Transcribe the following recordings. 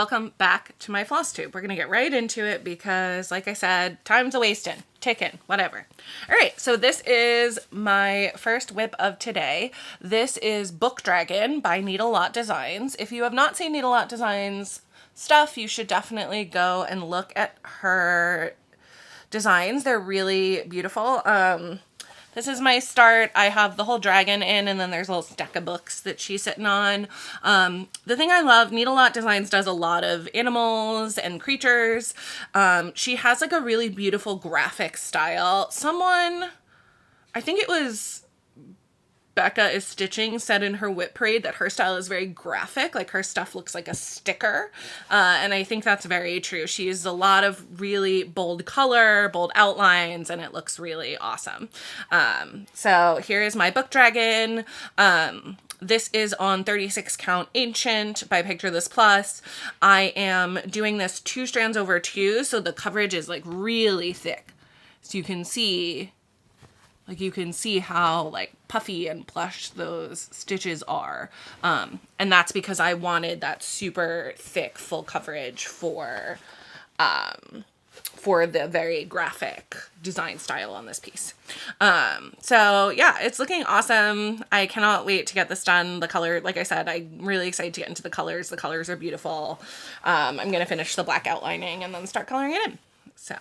welcome back to my floss tube. We're gonna get right into it because, like I said, time's a-wasting, ticking, whatever. All right, so this is my first WIP of today. This is Book Dragon by Needle Lot Designs. If you have not seen Needle Lot Designs stuff, you should definitely go and look at her designs. They're really beautiful. This is my start. I have the whole dragon in, and then there's a little stack of books that she's sitting on. The thing I love, Needle Lot Designs does a lot of animals and creatures. She has like a really beautiful graphic style. Someone, I think it was Becca is Stitching, said in her WIP parade that her style is very graphic, like her stuff looks like a sticker, and I think that's very true. She uses a lot of really bold color, bold outlines, and it looks really awesome. So here is my Book Dragon. This is on 36 count Ancient by Picture This Plus. I am doing this 2 strands over 2, so the coverage is like really thick, so you can see how like puffy and plush those stitches are. And that's because I wanted that super thick full coverage for the very graphic design style on this piece. So yeah, it's looking awesome. I cannot wait to get this done. The color, like I said, I'm really excited to get into the colors. The colors are beautiful. I'm going to finish the black outlining and then start coloring it in. So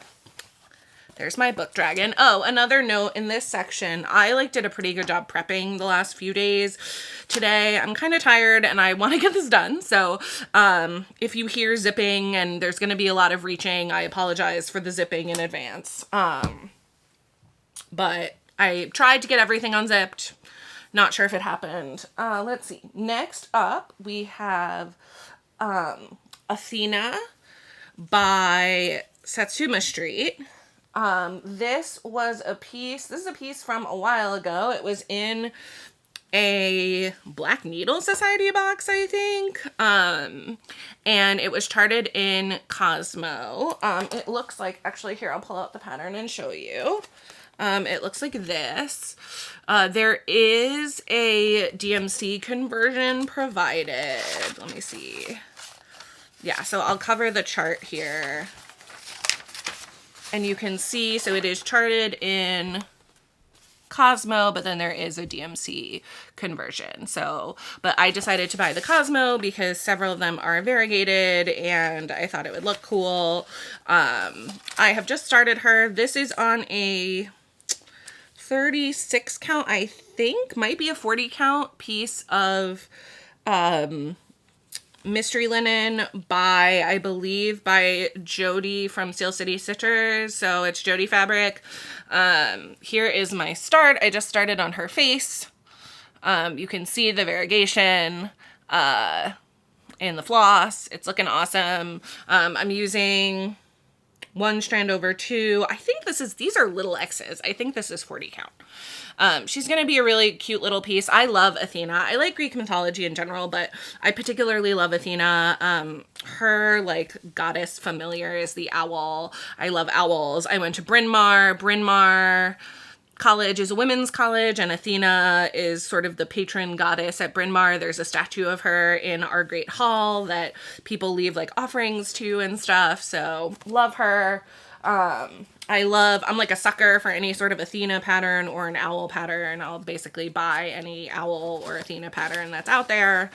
there's my Book Dragon. Oh, another note in this section, I did a pretty good job prepping the last few days. Today, I'm kind of tired and I want to get this done. So if you hear zipping and there's going to be a lot of reaching, I apologize for the zipping in advance. But I tried to get everything unzipped. Not sure if it happened. Let's see. Next up, we have Athena by Satsuma Street. This is a piece from a while ago. It was in a Black Needle Society box, I think. And it was charted in Cosmo. It looks like, actually here, I'll pull out the pattern and show you. It looks like this. There is a DMC conversion provided. Let me see. Yeah, so I'll cover the chart here. And you can see, so it is charted in Cosmo, but then there is a DMC conversion. So, but I decided to buy the Cosmo because several of them are variegated and I thought it would look cool. I have just started her. This is on a 36 count, I think, might be a 40 count piece of mystery linen by, I believe, by Jody from Steel City Stitchers. So it's Jody fabric. Here is my start. I just started on her face. You can see the variegation in the floss. It's looking awesome. I'm using 1 strand over 2. I think these are little X's. I think this is 40 count. She's going to be a really cute little piece. I love Athena. I like Greek mythology in general, but I particularly love Athena. Her goddess familiar is the owl. I love owls. I went to Bryn Mawr. Bryn Mawr College is a women's college, and Athena is sort of the patron goddess at Bryn Mawr. There's a statue of her in our great hall that people leave offerings to and stuff. So love her. I'm like a sucker for any sort of Athena pattern or an owl pattern. I'll basically buy any owl or Athena pattern that's out there.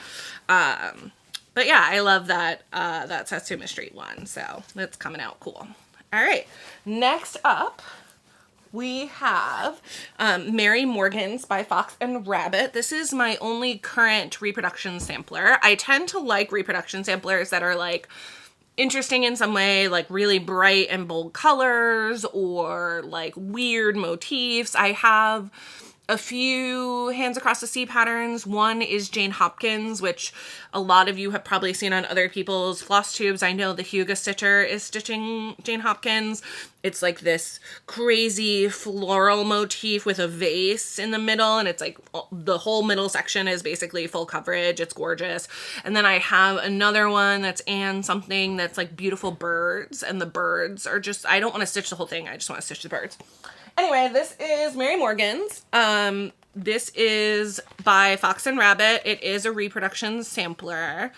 But yeah, I love that Satsuma Street one. So that's coming out cool. All right. Next up, we have Mary Morgan's by Fox and Rabbit. This is my only current reproduction sampler. I tend to like reproduction samplers that are interesting in some way, really bright and bold colors or weird motifs. I have a few Hands Across the Sea patterns. One is Jane Hopkins, which a lot of you have probably seen on other people's floss tubes. I know the Huga Stitcher is stitching Jane Hopkins. It's this crazy floral motif with a vase in the middle, and it's the whole middle section is basically full coverage. It's gorgeous. And then I have another one that's Anne something that's beautiful birds, and the birds are just, I don't want to stitch the whole thing. I just want to stitch the birds. Anyway, this is Mary Morgan's. This is by Fox and Rabbit. It is a reproduction sampler.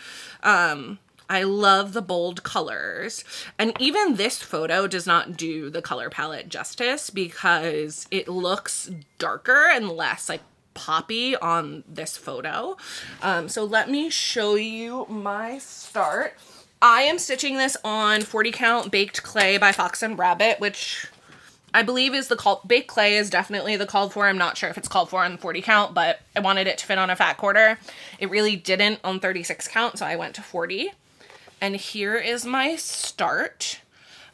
I love the bold colors. And even this photo does not do the color palette justice because it looks darker and less like poppy on this photo. So let me show you my start. I am stitching this on 40 count baked clay by Fox and Rabbit, which I believe is baked clay is definitely the called for. I'm not sure if it's called for on 40 count, but I wanted it to fit on a fat quarter. It really didn't on 36 count, so I went to 40. And here is my start.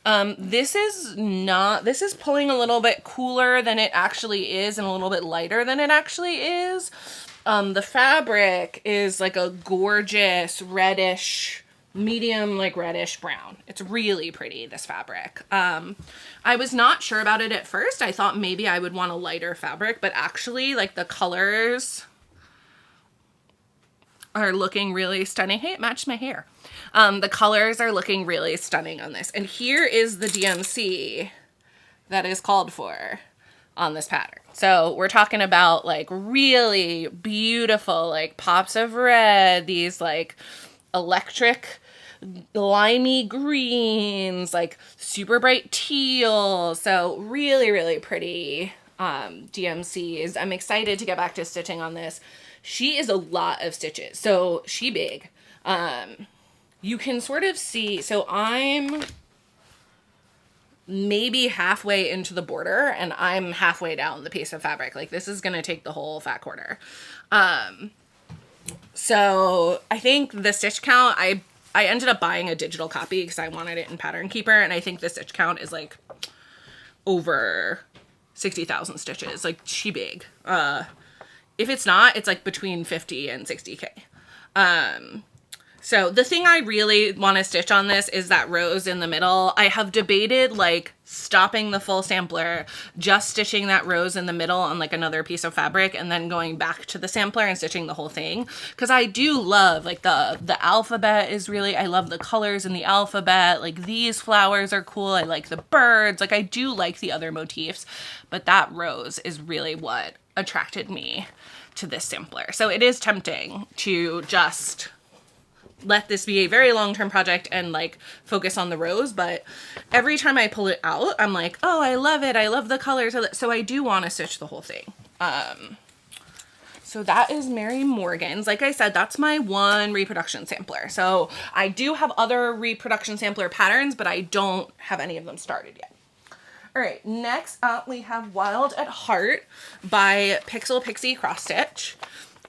This is pulling a little bit cooler than it actually is and a little bit lighter than it actually is. The fabric is like a gorgeous reddish, medium like reddish brown. It's really pretty, this fabric. I was not sure about it at first. I thought maybe I would want a lighter fabric, but actually like the colors are looking really stunning. Hey, it matched my hair. The colors are looking really stunning on this. And here is the DMC that is called for on this pattern. So we're talking about like really beautiful, like pops of red, these like electric limey greens, like super bright teal. So really, really pretty DMCs. I'm excited to get back to stitching on this. She is a lot of stitches. So she big. You can sort of see, so I'm maybe halfway into the border and I'm halfway down the piece of fabric. Like this is going to take the whole fat quarter. So I think the stitch count, I ended up buying a digital copy because I wanted it in Pattern Keeper. And I think the stitch count is like over 60,000 stitches, like she big. If it's not, it's like between 50 and 60K. So the thing I really want to stitch on this is that rose in the middle. I have debated like stopping the full sampler, just stitching that rose in the middle on like another piece of fabric and then going back to the sampler and stitching the whole thing. Cause I do love like the alphabet is really, I love the colors in the alphabet. Like these flowers are cool. I like the birds. Like I do like the other motifs, but that rose is really what attracted me to this sampler. So it is tempting to just let this be a very long-term project and like focus on the rose, but every time I pull it out, I'm like, oh, I love it. I love the colors. So I do want to stitch the whole thing. So that is Mary Morgan's. Like I said, that's my one reproduction sampler. So I do have other reproduction sampler patterns, but I don't have any of them started yet. All right, next up we have Wild at Heart by Pixel Pixie Cross Stitch.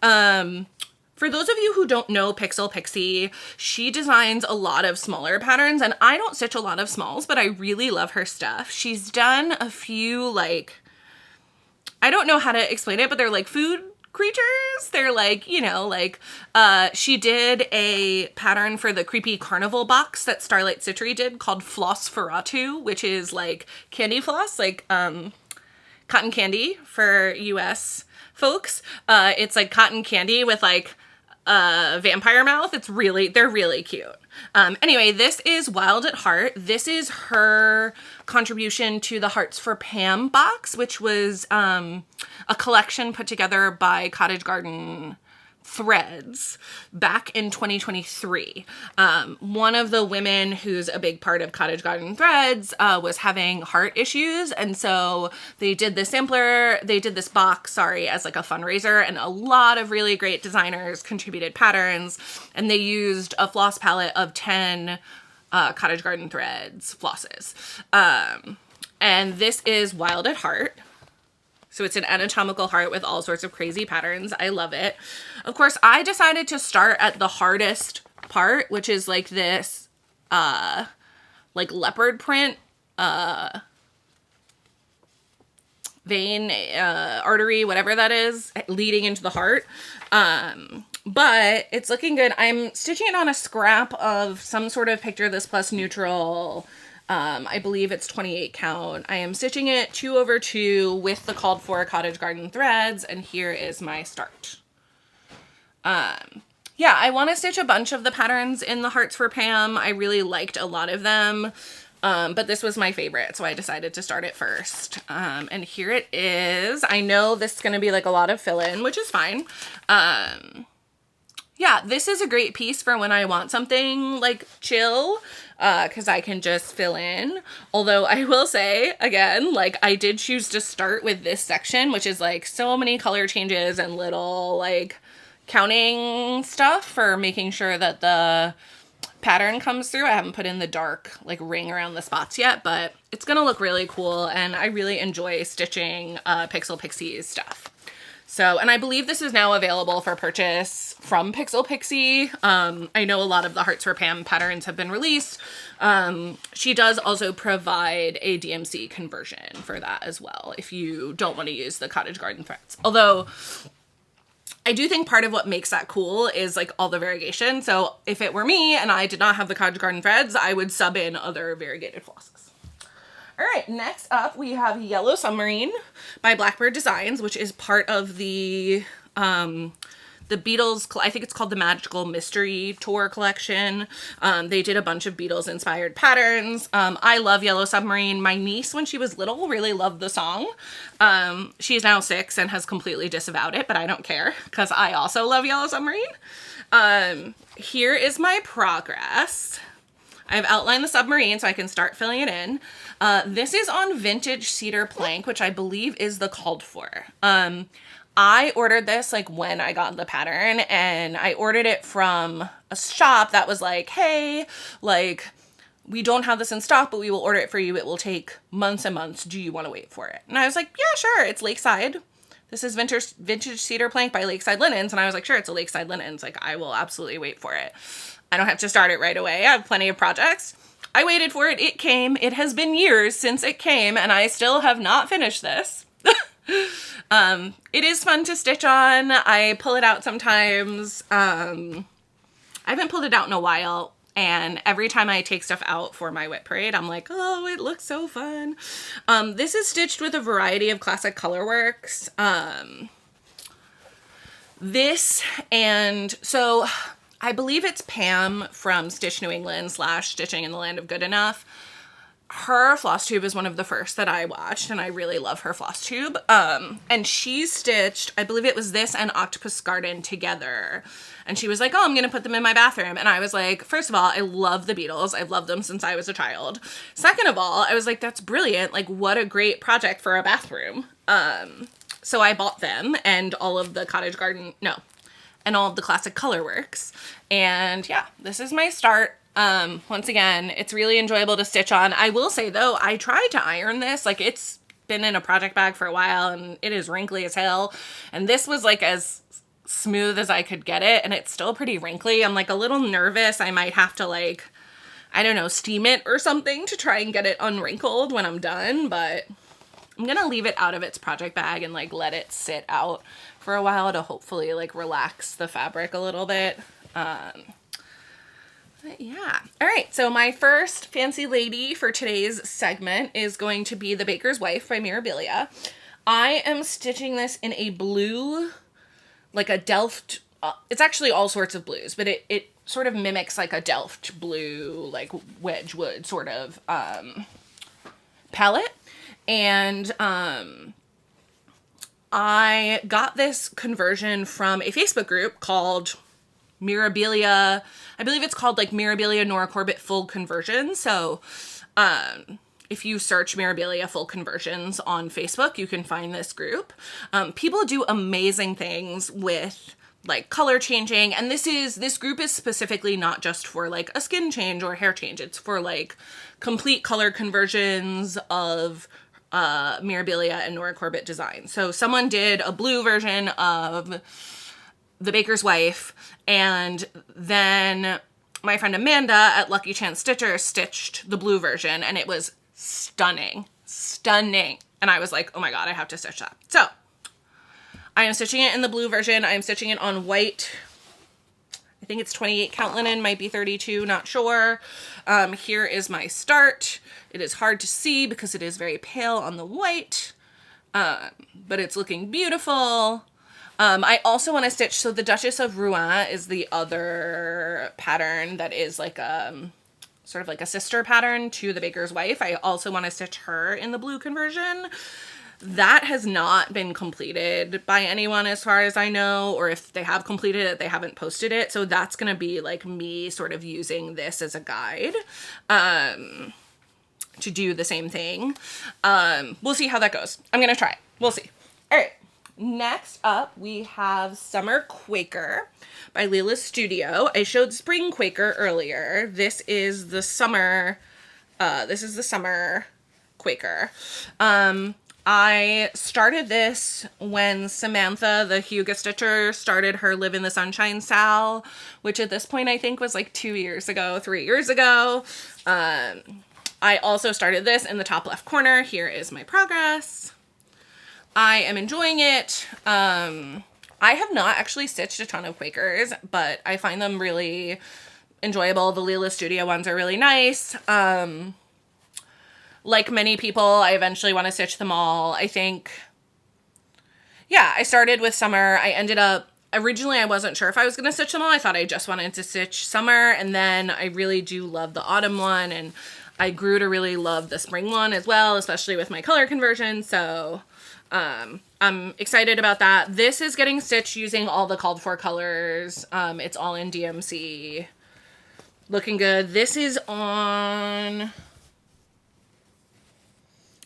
For those of you who don't know Pixel Pixie, she designs a lot of smaller patterns, and I don't stitch a lot of smalls, but I really love her stuff. She's done a few, like, I don't know how to explain it, but they're like food creatures. They're like, you know, like, she did a pattern for the creepy carnival box that Starlight Stitchery did called Flossferatu, which is like candy floss, like, cotton candy for US folks. It's like cotton candy with like vampire mouth. They're really cute. Anyway, this is Wild at Heart. This is her contribution to the Hearts for Pam box, which was a collection put together by Cottage Garden Threads back in 2023. One of the women who's a big part of Cottage Garden Threads was having heart issues, and so they did this box, as like a fundraiser, and a lot of really great designers contributed patterns, and they used a floss palette of 10 Cottage Garden Threads flosses. And this is Wild at Heart. So it's an anatomical heart with all sorts of crazy patterns. I love it. Of course, I decided to start at the hardest part, which is like this, like leopard print, vein, artery, whatever that is, leading into the heart. But it's looking good. I'm stitching it on a scrap of some sort of Picture This Plus neutral. I believe it's 28 count. I am stitching it 2/2 with the called for Cottage Garden Threads, and here is my start. Yeah, I want to stitch a bunch of the patterns in the Hearts for Pam. I really liked a lot of them, but this was my favorite, so I decided to start it first. And here it is. I know this is going to be like a lot of fill-in, which is fine. yeah, this is a great piece for when I want something like chill, because I can just fill in. Although I will say, again, like I did choose to start with this section, which is like so many color changes and little like counting stuff for making sure that the pattern comes through. I haven't put in the dark like ring around the spots yet, but it's gonna look really cool, and I really enjoy stitching Pixel Pixies stuff. So, and I believe this is now available for purchase from Pixel Pixie. I know a lot of the Hearts for Pam patterns have been released. She does also provide a DMC conversion for that as well, if you don't want to use the Cottage Garden threads. Although, I do think part of what makes that cool is like all the variegation. So if it were me and I did not have the Cottage Garden threads, I would sub in other variegated flosses. All right, next up we have Yellow Submarine by Blackbird Designs, which is part of the Beatles, I think it's called the Magical Mystery Tour collection. They did a bunch of Beatles inspired patterns. I love Yellow Submarine. My niece, when she was little, really loved the song. She's now 6 and has completely disavowed it, but I don't care because I also love Yellow Submarine. Here is my progress. I've outlined the submarine so I can start filling it in. This is on vintage cedar plank, which I believe is the called for. I ordered this like when I got the pattern, and I ordered it from a shop that was like, hey, like we don't have this in stock, but we will order it for you. It will take months and months. Do you want to wait for it? And I was like, yeah, sure. It's Lakeside. This is vintage cedar plank by Lakeside Linens. And I was like, sure, it's a Lakeside Linens. Like I will absolutely wait for it. I don't have to start it right away. I have plenty of projects. I waited for it. It came. It has been years since it came, and I still have not finished this. It is fun to stitch on. I pull it out sometimes. I haven't pulled it out in a while, and every time I take stuff out for my WIP parade, I'm like, oh, it looks so fun. This is stitched with a variety of classic colorworks. This, and so I believe it's Pam from Stitch New England / Stitching in the Land of Good Enough. Her floss tube is one of the first that I watched, and I really love her floss tube. And she stitched, I believe it was this and Octopus Garden together. And she was like, oh, I'm going to put them in my bathroom. And I was like, first of all, I love the Beatles. I've loved them since I was a child. Second of all, I was like, that's brilliant. Like, what a great project for a bathroom. So I bought them and all of the Cottage Garden, and all of the classic colorworks. And yeah, this is my start. Once again, it's really enjoyable to stitch on. I will say though, I tried to iron this, like it's been in a project bag for a while and it is wrinkly as hell. And this was like as smooth as I could get it, and it's still pretty wrinkly. I'm like a little nervous. I might have to like, I don't know, steam it or something to try and get it unwrinkled when I'm done, but I'm gonna leave it out of its project bag and like let it sit out for a while to hopefully like relax the fabric a little bit. But yeah. All right. So my first fancy lady for today's segment is going to be The Baker's Wife by Mirabilia. I am stitching this in a blue, like a Delft, it's actually all sorts of blues, but it sort of mimics like a Delft blue, like Wedgwood sort of, palette. And, I got this conversion from a Facebook group called Mirabilia. I believe it's called like Mirabilia Nora Corbett Full Conversion. So, if you search Mirabilia Full Conversions on Facebook, you can find this group. People do amazing things with like color changing. And this group is specifically not just for like a skin change or hair change. It's for like complete color conversions of Mirabilia and Nora Corbett designs. So someone did a blue version of The Baker's Wife, and then my friend Amanda at Lucky Chance Stitcher stitched the blue version, and it was stunning. And I was like, oh my god, I have to stitch that. So I am stitching it in the blue version. I am stitching it on white. I think it's 28 count linen, might be 32, not sure. Here is my start. It is hard to see because it is very pale on the white, but it's looking beautiful. I also want to stitch, so the Duchess of Rouen is the other pattern that is like sort of like a sister pattern to The Baker's Wife. I also want to stitch her in the blue conversion. That has not been completed by anyone as far as I know, or if they have completed it, they haven't posted it. So that's going to be like me sort of using this as a guide to do the same thing. We'll see how that goes. I'm going to try it. We'll see. All right. Next up, we have Summer Quaker by Leela's Studio. I showed Spring Quaker earlier. This is the summer Quaker. I started this when Samantha, the Huga Stitcher, started her Live in the Sunshine Sal, which at this point I think was like 3 years ago. I also started this in the top left corner. Here is my progress. I am enjoying it. I have not actually stitched a ton of Quakers, but I find them really enjoyable. The Leela Studio ones are really nice. Like many people, I eventually want to stitch them all. I think, yeah, I started with summer. I ended up, originally I wasn't sure if I was going to stitch them all. I thought I just wanted to stitch summer, and then I really do love the autumn one, and I grew to really love the spring one as well, especially with my color conversion, so I'm excited about that. This is getting stitched using all the called for colors. It's all in DMC. Looking good. This is on...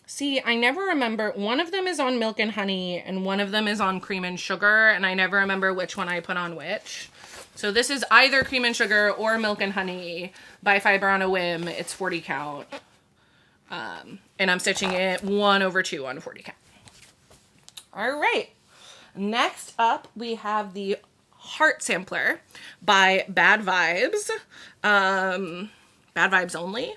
See, I never remember. One of them is on Milk and Honey, and one of them is on Cream and Sugar, and I never remember which one I put on which. So this is either Cream and Sugar or Milk and Honey by Fiber on a Whim. It's 40 count. And I'm stitching it 1/2 on 40 count. All right. Next up, we have the Heart Sampler by Bad Vibes. Bad Vibes Only.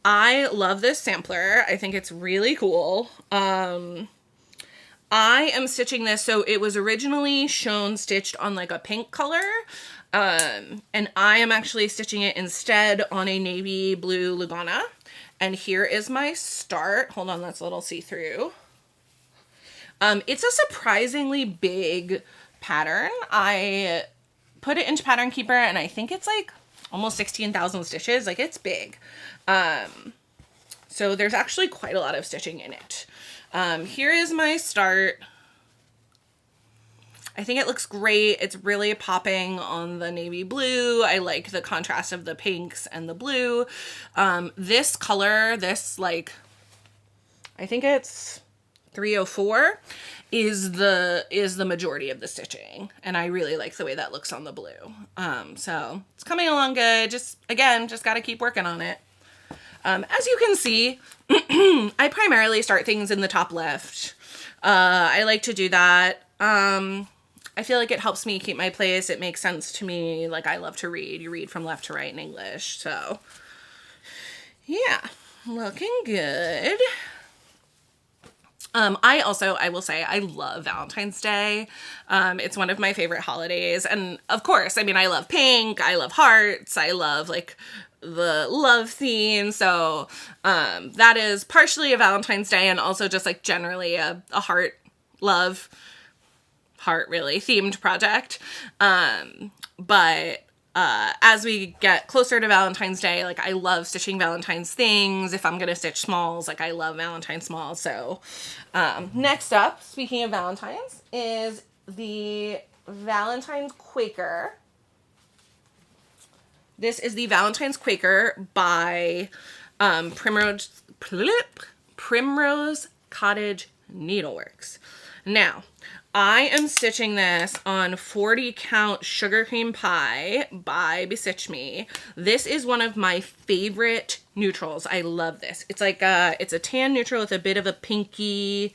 I love this sampler. I think it's really cool. I am stitching this, so it was originally shown stitched on like a pink color, and I am actually stitching it instead on a navy blue Lugana. And here is my start. Hold on, that's a little see-through. It's a surprisingly big pattern. I put it into Pattern Keeper, and I think it's like almost 16,000 stitches. Like, it's big. So there's actually quite a lot of stitching in it. Here is my start. I think it looks great. It's really popping on the navy blue. I like the contrast of the pinks and the blue. This color, this like, I think it's 304 is the majority of the stitching, and I really like the way that looks on the blue. So it's coming along good. Just got to keep working on it. As you can see, I primarily start things in the top left. I like to do that. I feel like it helps me keep my place. It makes sense to me. Like, I love to read. You read from left to right in English. So yeah, looking good. I will say I love Valentine's Day. It's one of my favorite holidays. And of course, I mean, I love pink, I love hearts, I love like the love theme. So, that is partially a Valentine's Day and also just like generally a heart really themed project. But as we get closer to Valentine's Day, like I love stitching Valentine's things. If I'm gonna stitch smalls, like I love Valentine smalls. So next up, speaking of Valentine's, is the Valentine's Quaker. This is the Valentine's Quaker by Primrose Cottage Needleworks. Now, I am stitching this on 40 count Sugar Cream Pie by Besitch Me. This is one of my favorite neutrals. I love this. It's like it's a tan neutral with a bit of a pinky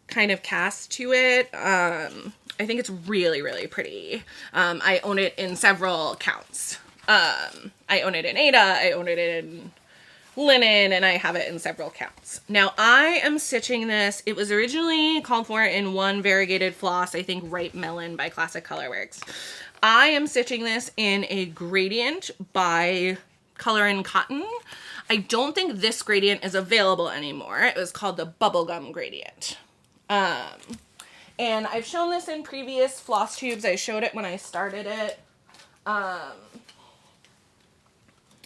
kind of cast to it. I think it's really, really pretty. I own it in several counts. I own it in Ada, I own it in linen, and I have it in several counts. Now I am stitching this. It was originally called for in one variegated floss, I think Ripe Melon by Classic Colorworks. I am stitching this in a gradient by Color and Cotton. I don't think this gradient is available anymore. It was called the Bubblegum gradient. And I've shown this in previous Flosstubes. I showed it when I started it.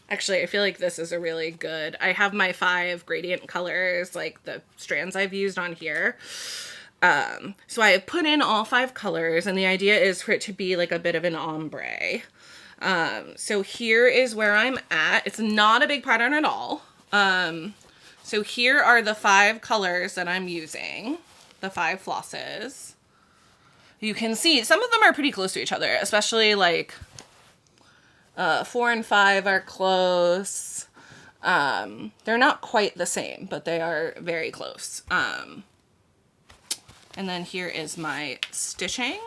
Actually, I feel like this is a really good, I have my 5 gradient colors, like the strands I've used on here. So I have put in all 5 colors, and the idea is for it to be like a bit of an ombre. So here is where I'm at. It's not a big pattern at all. So here are the 5 colors that I'm using, the 5 flosses. You can see some of them are pretty close to each other, especially like 4 and 5 are close. They're not quite the same, but they are very close. And then here is my stitching.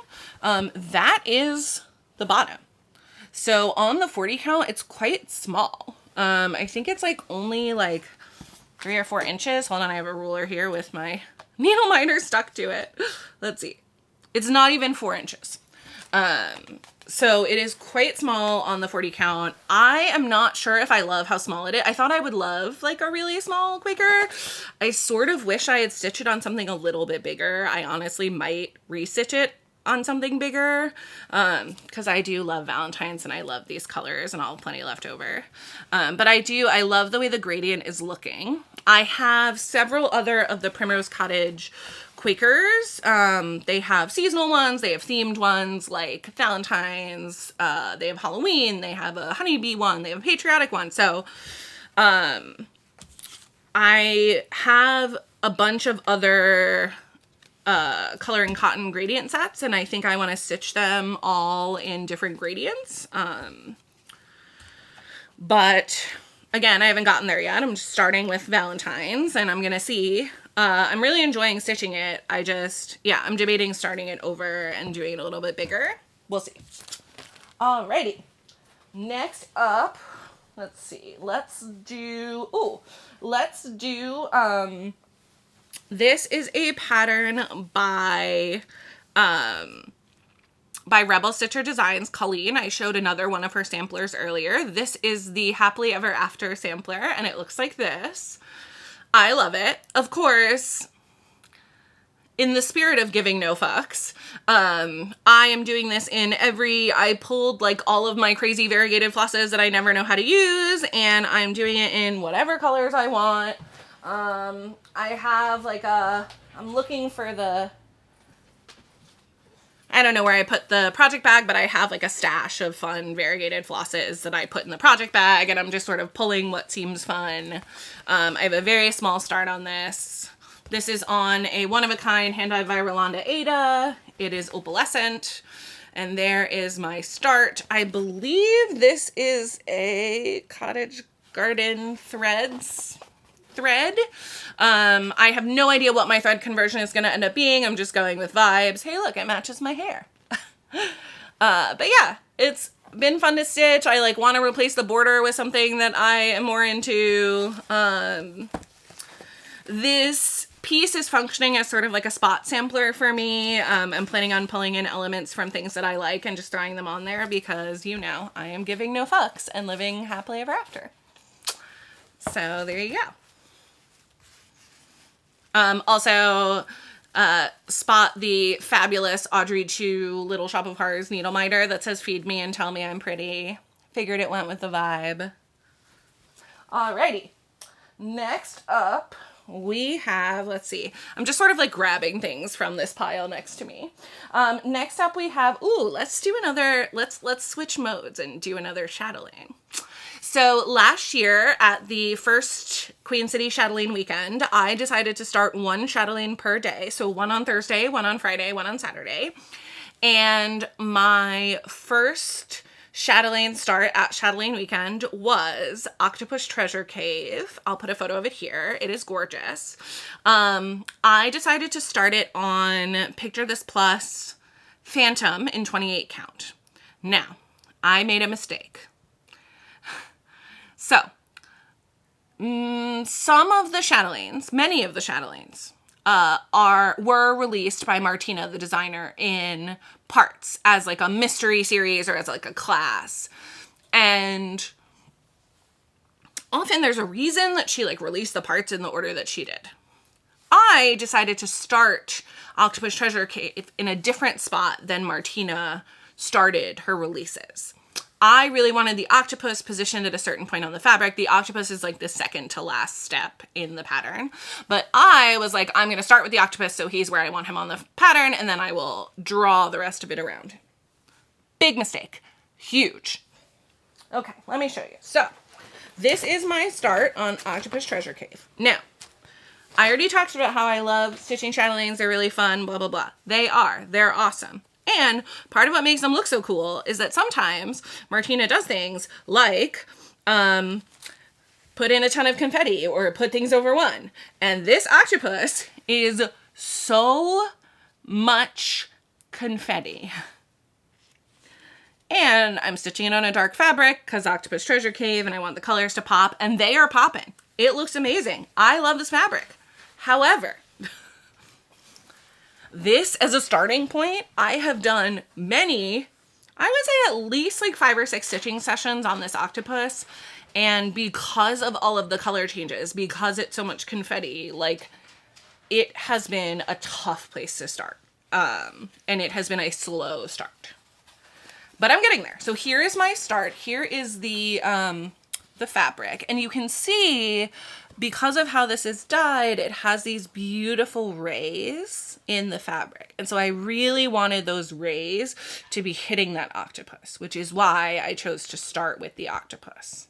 That is the bottom. So on the 40 count, it's quite small. I think it's like only like 3 or 4 inches. Hold on, I have a ruler here with my needle minder stuck to it. Let's see. It's not even 4 inches. So it is quite small on the 40 count. I am not sure if I love how small it is. I thought I would love like a really small Quaker. I sort of wish I had stitched it on something a little bit bigger. I honestly might restitch it on something bigger, because I do love Valentine's and I love these colors and I'll have plenty left over. But I love the way the gradient is looking. I have several other of the Primrose Cottage Quakers. They have seasonal ones, they have themed ones like Valentine's, they have Halloween, they have a honeybee one, they have a patriotic one. So I have a bunch of other color and cotton gradient sets, and I think I want to stitch them all in different gradients. But again, I haven't gotten there yet. I'm just starting with Valentine's and I'm gonna see. I'm really enjoying stitching it. I'm debating starting it over and doing it a little bit bigger. We'll see. Alrighty. Next up, let's see. This is a pattern by Rebel Stitcher Designs, Colleen. I showed another one of her samplers earlier. This is the Happily Ever After sampler, and it looks like this. I love it. Of course, in the spirit of giving no fucks, I am doing this I pulled like all of my crazy variegated flosses that I never know how to use, and I'm doing it in whatever colors I want. I have like I'm looking for I don't know where I put the project bag, but I have like a stash of fun variegated flosses that I put in the project bag, and I'm just sort of pulling what seems fun. I have a very small start on this. This is on a one-of-a-kind hand-dyed by Rolanda Ada. It is opalescent, and there is my start. I believe this is a Cottage Garden thread. I have no idea what my thread conversion is going to end up being. I'm just going with vibes. Hey, look, it matches my hair. But yeah, it's been fun to stitch. I like want to replace the border with something that I am more into. This piece is functioning as sort of like a spot sampler for me. I'm planning on pulling in elements from things that I like and just throwing them on there because, you know, I am giving no fucks and living happily ever after. So there you go. Also, spot the fabulous Audrey Chu Little Shop of Horrors needle minder that says feed me and tell me I'm pretty. Figured it went with the vibe. Alrighty. Next up, we have, let's see, I'm just sort of like grabbing things from this pile next to me. Next up we have, let's do another, let's switch modes and do another chatelaine. So last year at the first Queen City chatelaine weekend, I decided to start one chatelaine per day. So one on Thursday, one on Friday, one on Saturday. And my first chatelaine start at chatelaine weekend was Octopus Treasure Cave. I'll put a photo of it here. It is gorgeous. I decided to start it on Picture This Plus Phantom in 28 count. Now, I made a mistake. So, some of the chatelaines, many of the chatelaines, were released by Martina, the designer, in parts as like a mystery series or as like a class. And often there's a reason that she like released the parts in the order that she did. I decided to start Octopus Treasure Cave in a different spot than Martina started her releases. I really wanted the octopus positioned at a certain point on the fabric. The octopus is like the second to last step in the pattern. But I was like, I'm going to start with the octopus, so he's where I want him on the pattern, and then I will draw the rest of it around. Big mistake. Huge. Okay, let me show you. So, this is my start on Octopus Treasure Cave. Now, I already talked about how I love stitching chatelaines. They're really fun, blah, blah, blah. They are. They're awesome. And part of what makes them look so cool is that sometimes Martina does things like put in a ton of confetti or put things over one. And this octopus is so much confetti. And I'm stitching it on a dark fabric because Octopus Treasure Cave and I want the colors to pop, and they are popping. It looks amazing. I love this fabric. However, this as a starting point, I have done many, I would say at least like 5 or 6 stitching sessions on this octopus. And because of all of the color changes, because it's so much confetti, like it has been a tough place to start. And it has been a slow start. But I'm getting there. So here is my start. Here is the fabric. And you can see, because of how this is dyed, it has these beautiful rays in the fabric. And so I really wanted those rays to be hitting that octopus, which is why I chose to start with the octopus.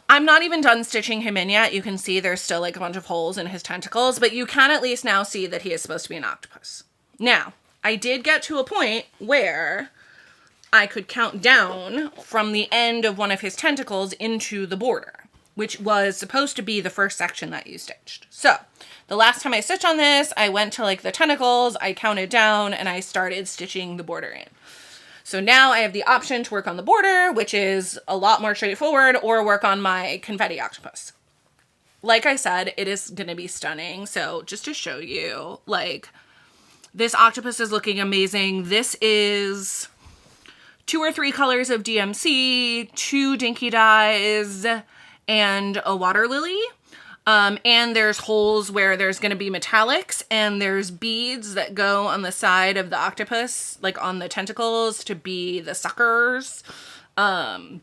I'm not even done stitching him in yet. You can see there's still like a bunch of holes in his tentacles, but you can at least now see that he is supposed to be an octopus. Now, I did get to a point where I could count down from the end of one of his tentacles into the border, which was supposed to be the first section that you stitched. So the last time I stitched on this, I went to like the tentacles, I counted down, and I started stitching the border in. So now I have the option to work on the border, which is a lot more straightforward, or work on my confetti octopus. Like I said, it is going to be stunning. So just to show you, like, this octopus is looking amazing. This is 2 or 3 colors of DMC, 2 dinky dyes, and a water lily. And there's holes where there's going to be metallics, and there's beads that go on the side of the octopus, like on the tentacles, to be the suckers. And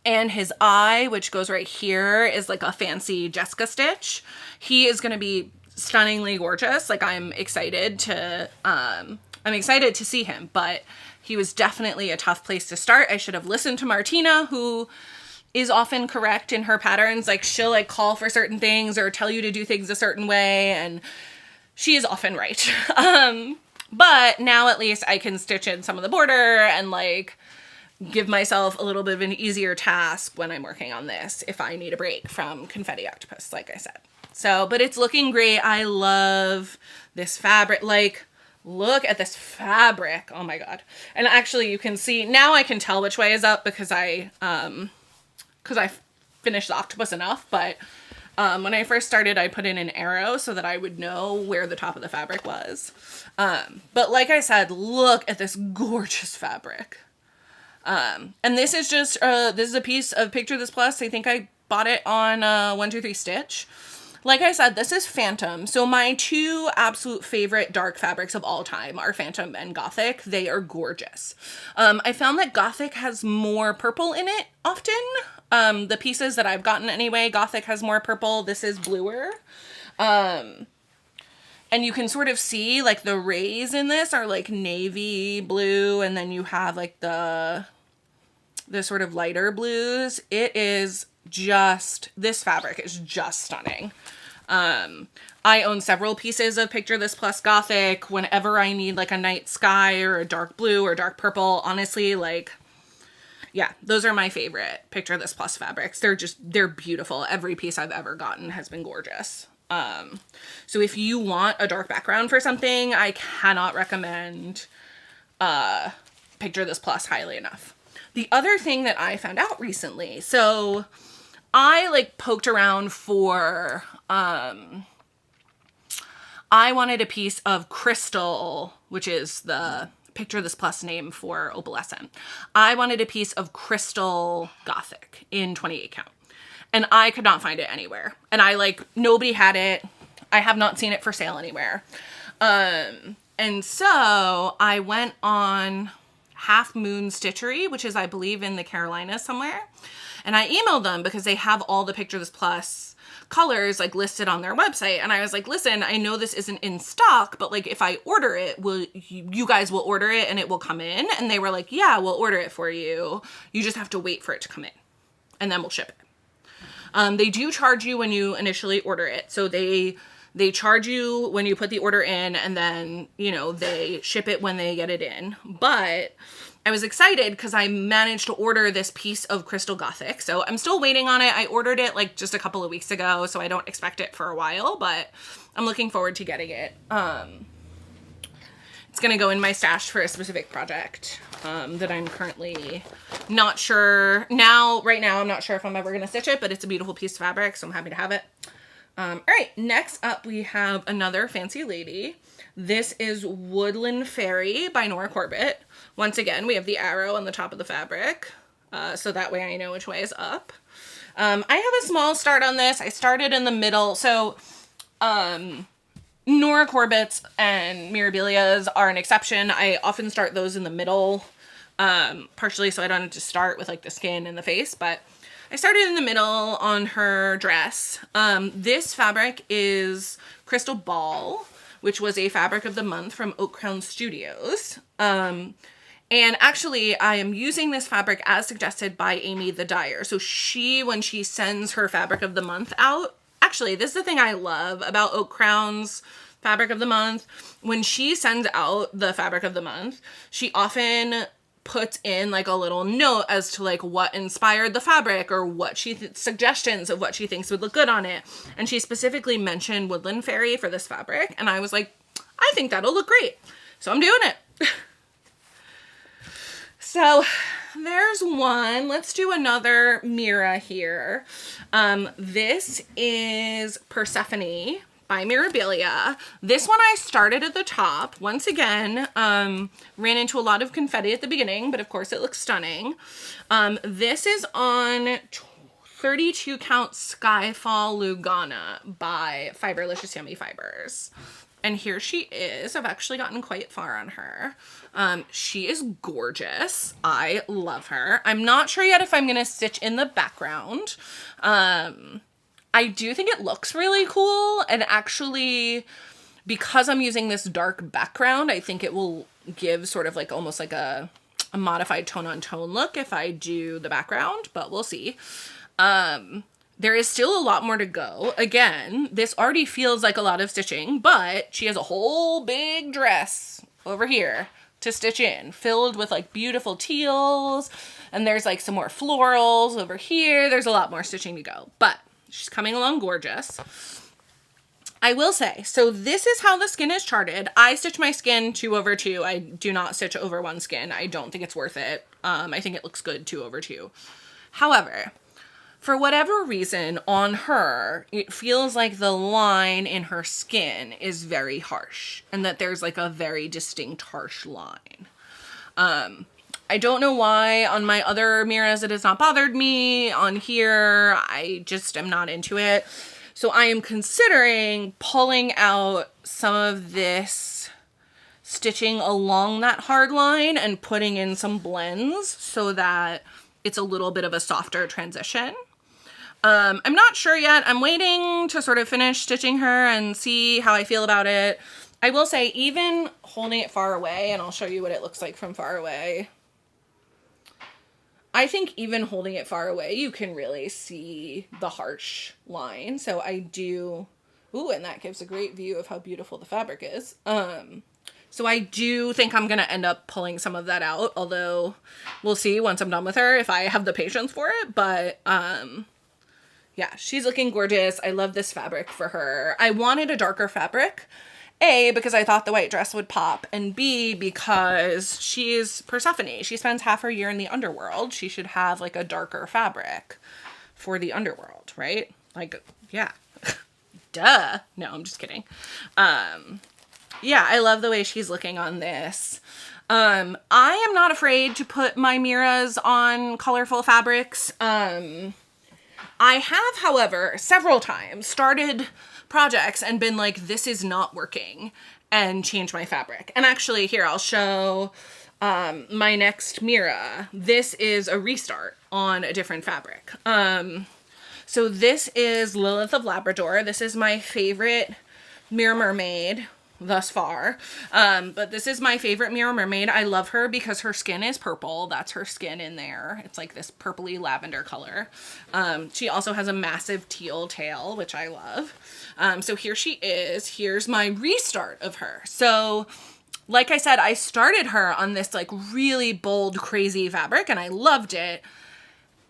his eye, which goes right here, is like a fancy Jessica stitch. He is going to be stunningly gorgeous. Like, I'm excited to see him, but he was definitely a tough place to start. I should have listened to Martina, who is often correct in her patterns. Like, she'll like call for certain things or tell you to do things a certain way, and she is often right. But now at least I can stitch in some of the border and like give myself a little bit of an easier task when I'm working on this if I need a break from confetti octopus, like I said. So, but it's looking great. I love this fabric. Like, look at this fabric. Oh my God. And actually you can see, now I can tell which way is up because I finished the octopus enough, but when I first started, I put in an arrow so that I would know where the top of the fabric was. But like I said, look at this gorgeous fabric. And this is just, this is a piece of Picture This Plus. I think I bought it on 123 Stitch. Like I said, this is Phantom. So my 2 absolute favorite dark fabrics of all time are Phantom and Gothic. They are gorgeous. I found that Gothic has more purple in it often. The pieces that I've gotten anyway, Gothic has more purple. This is bluer. And you can sort of see like the rays in this are like navy blue, and then you have like the sort of lighter blues. It is just, this fabric is just stunning. I own several pieces of Picture This Plus Gothic. Whenever I need like a night sky or a dark blue or dark purple, honestly, like, yeah, those are my favorite Picture This Plus fabrics. They're beautiful. Every piece I've ever gotten has been gorgeous. So if you want a dark background for something, I cannot recommend Picture This Plus highly enough. The other thing that I found out recently, so I like poked around for, I wanted a piece of crystal, which is the Picture This Plus name for opalescent. I wanted a piece of crystal Gothic in 28 count, and I could not find it anywhere. And nobody had it. I have not seen it for sale anywhere. And so I went on Half Moon Stitchery, which is, I believe, in the Carolinas somewhere. And I emailed them because they have all the Picture Plus colors like listed on their website. And I was like, listen, I know this isn't in stock, but like if I order it, you guys will order it and it will come in? And they were like, yeah, we'll order it for you. You just have to wait for it to come in and then we'll ship it. They do charge you when you initially order it. So they charge you when you put the order in, and then, you know, they ship it when they get it in. But I was excited because I managed to order this piece of Crystal Gothic. So I'm still waiting on it. I ordered it like just a couple of weeks ago, so I don't expect it for a while, but I'm looking forward to getting it. It's going to go in my stash for a specific project that I'm currently not sure. Right now, I'm not sure if I'm ever going to stitch it, but it's a beautiful piece of fabric, so I'm happy to have it. All right, next up we have another fancy lady. This is Woodland Fairy by Nora Corbett. Once again, we have the arrow on the top of the fabric, so that way I know which way is up. I have a small start on this. I started in the middle. So Nora Corbett's and Mirabilia's are an exception. I often start those in the middle, partially so I don't have to start with like the skin and the face, but I started in the middle on her dress. This fabric is Crystal Ball, which was a fabric of the month from Oak Crown Studios. And actually, I am using this fabric as suggested by Amy the Dyer. So when she sends her fabric of the month out, actually, this is the thing I love about Oak Crown's fabric of the month. When she sends out the fabric of the month, she often puts in like a little note as to like what inspired the fabric or what suggestions of what she thinks would look good on it. And she specifically mentioned Woodland Fairy for this fabric. And I was like, I think that'll look great. So I'm doing it. So there's one. Let's do another Mira here. This is Persephone by Mirabilia. This one I started at the top. Once again, ran into a lot of confetti at the beginning, but of course it looks stunning. This is on 32 count Skyfall Lugana by Fiberlicious Yummy Fibers. And here she is. I've actually gotten quite far on her. She is gorgeous. I love her. I'm not sure yet if I'm going to stitch in the background. I do think it looks really cool, and actually, because I'm using this dark background, I think it will give sort of like almost like a modified tone-on-tone look if I do the background, but we'll see. There is still a lot more to go. Again, this already feels like a lot of stitching, but she has a whole big dress over here to stitch in, filled with like beautiful teals, and there's like some more florals over here. There's a lot more stitching to go, but she's coming along gorgeous. I will say, so this is how the skin is charted. I stitch my skin 2/2. I do not stitch over one skin. I don't think it's worth it. I think it looks good 2/2. However, for whatever reason on her, it feels like the line in her skin is very harsh and that there's like a very distinct harsh line. I don't know why on my other Miras it has not bothered me. On here, I just am not into it. So I am considering pulling out some of this stitching along that hard line and putting in some blends so that it's a little bit of a softer transition. I'm not sure yet. I'm waiting to sort of finish stitching her and see how I feel about it. I will say, even holding it far away, and I'll show you what it looks like from far away. I think even holding it far away, you can really see the harsh line. So I do, ooh, and that gives a great view of how beautiful the fabric is. So I do think I'm going to end up pulling some of that out, although we'll see once I'm done with her if I have the patience for it. But, yeah, she's looking gorgeous. I love this fabric for her. I wanted a darker fabric. A, because I thought the white dress would pop, and B, because she's Persephone. She spends half her year in the underworld. She should have, like, a darker fabric for the underworld, right? Like, yeah. Duh. No, I'm just kidding. Yeah, I love the way she's looking on this. I am not afraid to put my Miras on colorful fabrics. I have, however, several times started projects and been like, this is not working, and change my fabric. And actually, here, I'll show My next Mira, this is a restart on a different fabric. So this is Lilith of Labrador. This is my favorite Mirror Mermaid thus far. But this is my favorite Mirror Mermaid. I love her because her skin is purple. That's her skin in there. It's like this purpley lavender color. She also has a massive teal tail, which I love. So here she is. Here's my restart of her. So like I said, I started her on this like really bold, crazy fabric and I loved it.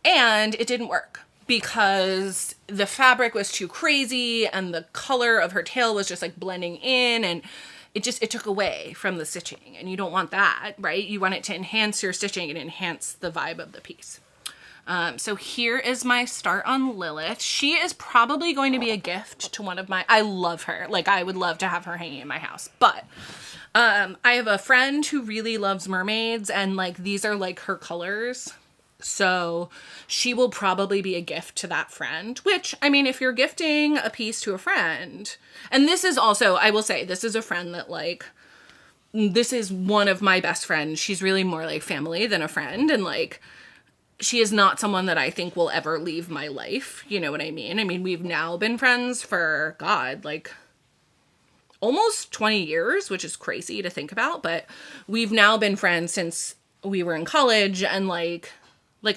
And it didn't work because the fabric was too crazy and the color of her tail was just like blending in, and it took away from the stitching, and you don't want that, right? You want it to enhance your stitching and enhance the vibe of the piece. So here is my start on Lilith. She is probably going to be a gift to one of my, I love her. Like I would love to have her hanging in my house, but I have a friend who really loves mermaids, and like these are like her colors. So she will probably be a gift to that friend, which, I mean, if you're gifting a piece to a friend, and this is also, I will say, this is a friend that like, this is one of my best friends. She's really more like family than a friend. And like, she is not someone that I think will ever leave my life. You know what I mean? I mean, we've now been friends for, God, like almost 20 years, which is crazy to think about, but we've now been friends since we were in college, and like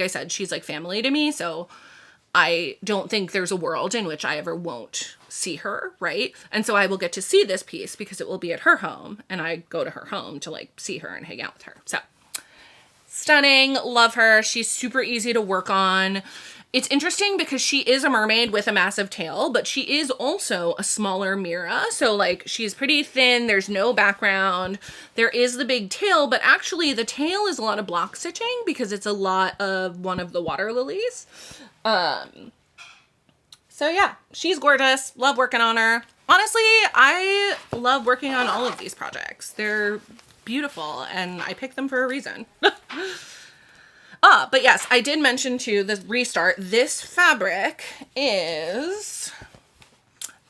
I said, she's like family to me, so I don't think there's a world in which I ever won't see her, right? And so I will get to see this piece because it will be at her home, and I go to her home to like see her and hang out with her. So stunning, love her. She's super easy to work on. It's interesting because she is a mermaid with a massive tail, but she is also a smaller Mira. So like she's pretty thin. There's no background. There is the big tail, but actually the tail is a lot of block stitching because it's a lot of one of the water lilies. So yeah, she's gorgeous. Love working on her. Honestly, I love working on all of these projects. They're beautiful and I picked them for a reason. But yes, I did mention too, the restart. This fabric is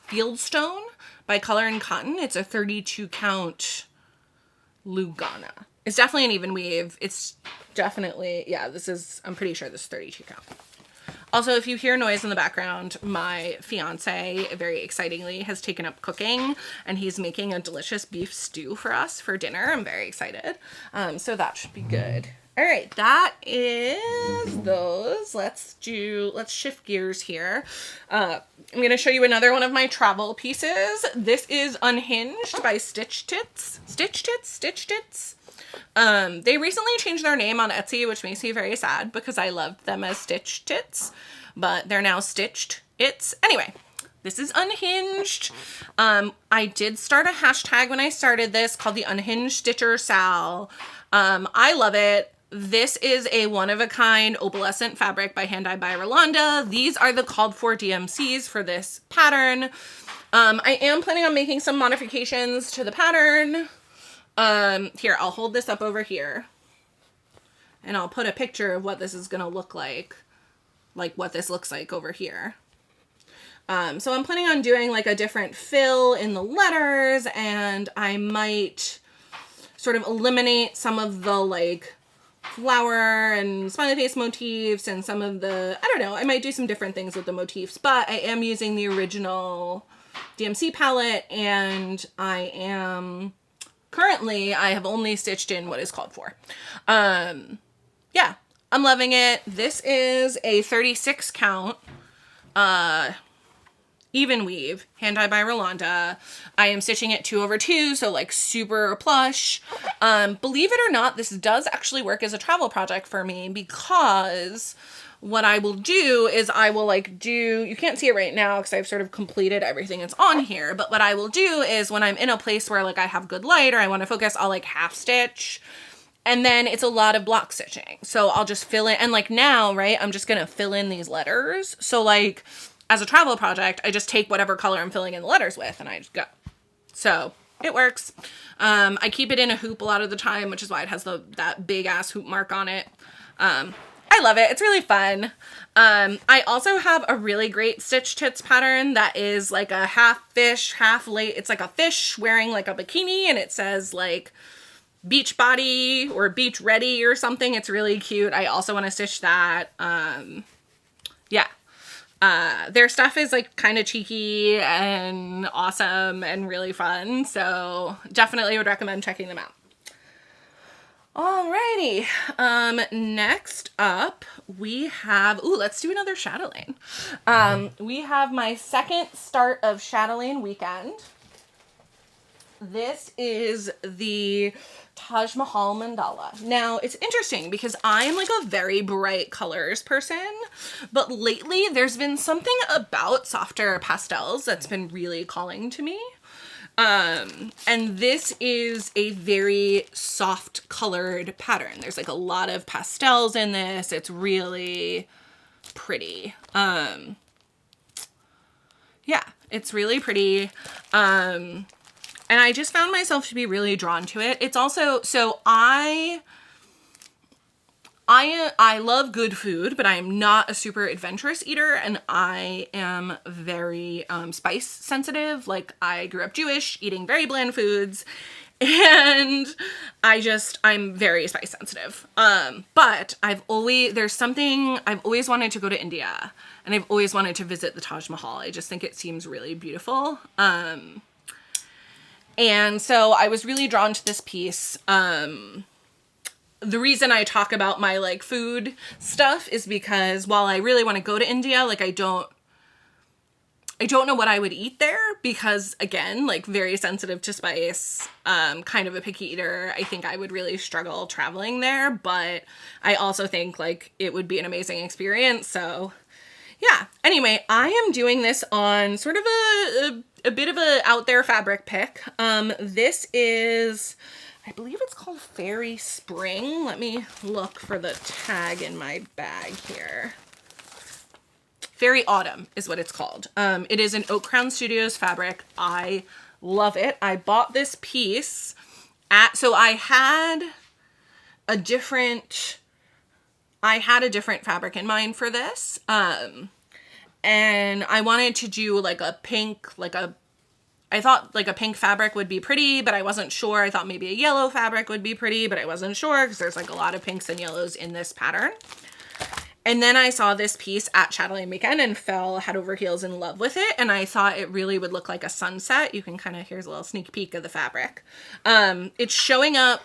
Fieldstone by Color and Cotton. It's a 32 count Lugana. It's definitely an even weave. It's definitely, yeah, I'm pretty sure this is 32 count. Also, if you hear noise in the background, my fiance, very excitingly, has taken up cooking, and he's making a delicious beef stew for us for dinner. I'm very excited. So that should be good. All right, that is those. Let's shift gears here. I'm going to show you another one of my travel pieces. This is Unhinged by Stitch Tits. Stitch Tits. They recently changed their name on Etsy, which makes me very sad because I loved them as Stitch Tits, but they're now Stitched Its. Anyway, this is Unhinged. I did start a hashtag when I started this called the Unhinged Stitcher Sal. I love it. This is a one-of-a-kind opalescent fabric by Hand Dyed by Rolanda. These are the called for DMCs for this pattern. I am planning on making some modifications to the pattern. Here, I'll hold this up over here and I'll put a picture of what this is going to look like what this looks like over here. So I'm planning on doing like a different fill in the letters, and I might sort of eliminate some of the like flower and smiley face motifs and some of the, I don't know, I might do some different things with the motifs, but I am using the original DMC palette, and currently I have only stitched in what is called for. Yeah, I'm loving it. This is a 36 count, even weave, Hand Dyed by Rolanda. I am stitching it 2/2, so like super plush. Believe it or not, this does actually work as a travel project for me, because what I will do is I will you can't see it right now because I've sort of completed everything that's on here, but what I will do is when I'm in a place where like I have good light or I want to focus, I'll like half stitch, and then it's a lot of block stitching. So I'll just fill in, and like now, right, I'm just going to fill in these letters. So like as a travel project, I just take whatever color I'm filling in the letters with and I just go. So it works. I keep it in a hoop a lot of the time, which is why it has that big ass hoop mark on it. I love it. It's really fun. I also have a really great Stitch Tits pattern that is like a half fish, half lake. It's like a fish wearing like a bikini, and it says like beach body or beach ready or something. It's really cute. I also want to stitch that. Yeah. Their stuff is like kind of cheeky and awesome and really fun. So definitely would recommend checking them out. Alrighty. Next up we have, let's do another chatelaine. We have my second start of chatelaine weekend. This is the Taj Mahal mandala. Now, it's interesting because I'm like a very bright colors person, but lately there's been something about softer pastels that's been really calling to me. And this is a very soft colored pattern. There's like a lot of pastels in this. It's really pretty. Yeah, it's really pretty. And I just found myself to be really drawn to it. It's also, so I love good food, but I am not a super adventurous eater, and I am very spice sensitive. Like, I grew up Jewish, eating very bland foods, and I'm very spice sensitive. But I've always wanted to go to India, and I've always wanted to visit the Taj Mahal. I just think it seems really beautiful. And so I was really drawn to this piece. The reason I talk about my like food stuff is because while I really want to go to India, like I don't know what I would eat there because, again, like very sensitive to spice, kind of a picky eater. I think I would really struggle traveling there, but I also think like it would be an amazing experience. So yeah, anyway, I am doing this on sort of a bit of a out there fabric pick. This is, I believe it's called Fairy Spring. Let me look for the tag in my bag here. Fairy Autumn is what it's called. It is an Oak Crown Studios fabric. I love it. I bought this piece so I had a different fabric in mind for this. And I wanted to do like a pink, I thought like a pink fabric would be pretty, but I wasn't sure. I thought maybe a yellow fabric would be pretty, but I wasn't sure because there's like a lot of pinks and yellows in this pattern. And then I saw this piece at Chatelaine Weekend and fell head over heels in love with it. And I thought it really would look like a sunset. You can here's a little sneak peek of the fabric. It's showing up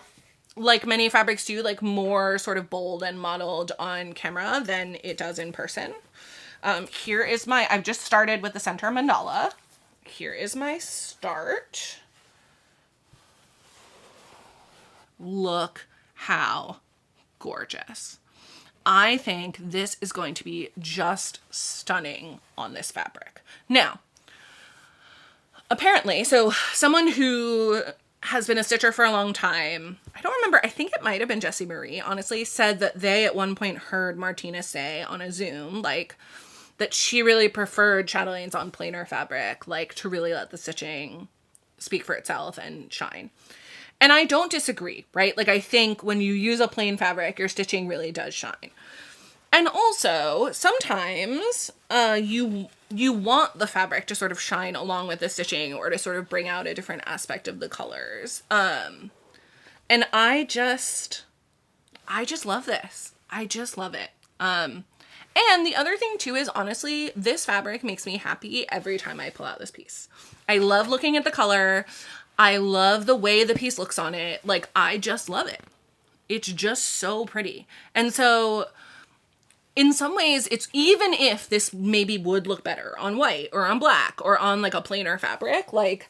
like many fabrics do, like more sort of bold and modeled on camera than it does in person. Here is I've just started with the center mandala. Here is my start. Look how gorgeous. I think this is going to be just stunning on this fabric. Now, apparently, so someone who has been a stitcher for a long time, I don't remember, I think it might have been Jessie Marie, honestly, said that they at one point heard Martina say on a Zoom, like, that she really preferred chatelaines on plainer fabric, like, to really let the stitching speak for itself and shine. And I don't disagree, right? Like, I think when you use a plain fabric, your stitching really does shine. And also, sometimes you want the fabric to sort of shine along with the stitching or to sort of bring out a different aspect of the colors. And I just love this. I just love it. And the other thing too is, honestly, this fabric makes me happy every time I pull out this piece. I love looking at the color. I love the way the piece looks on it. Like, I just love it. It's just so pretty. And so in some ways, it's, even if this maybe would look better on white or on black or on like a plainer fabric, like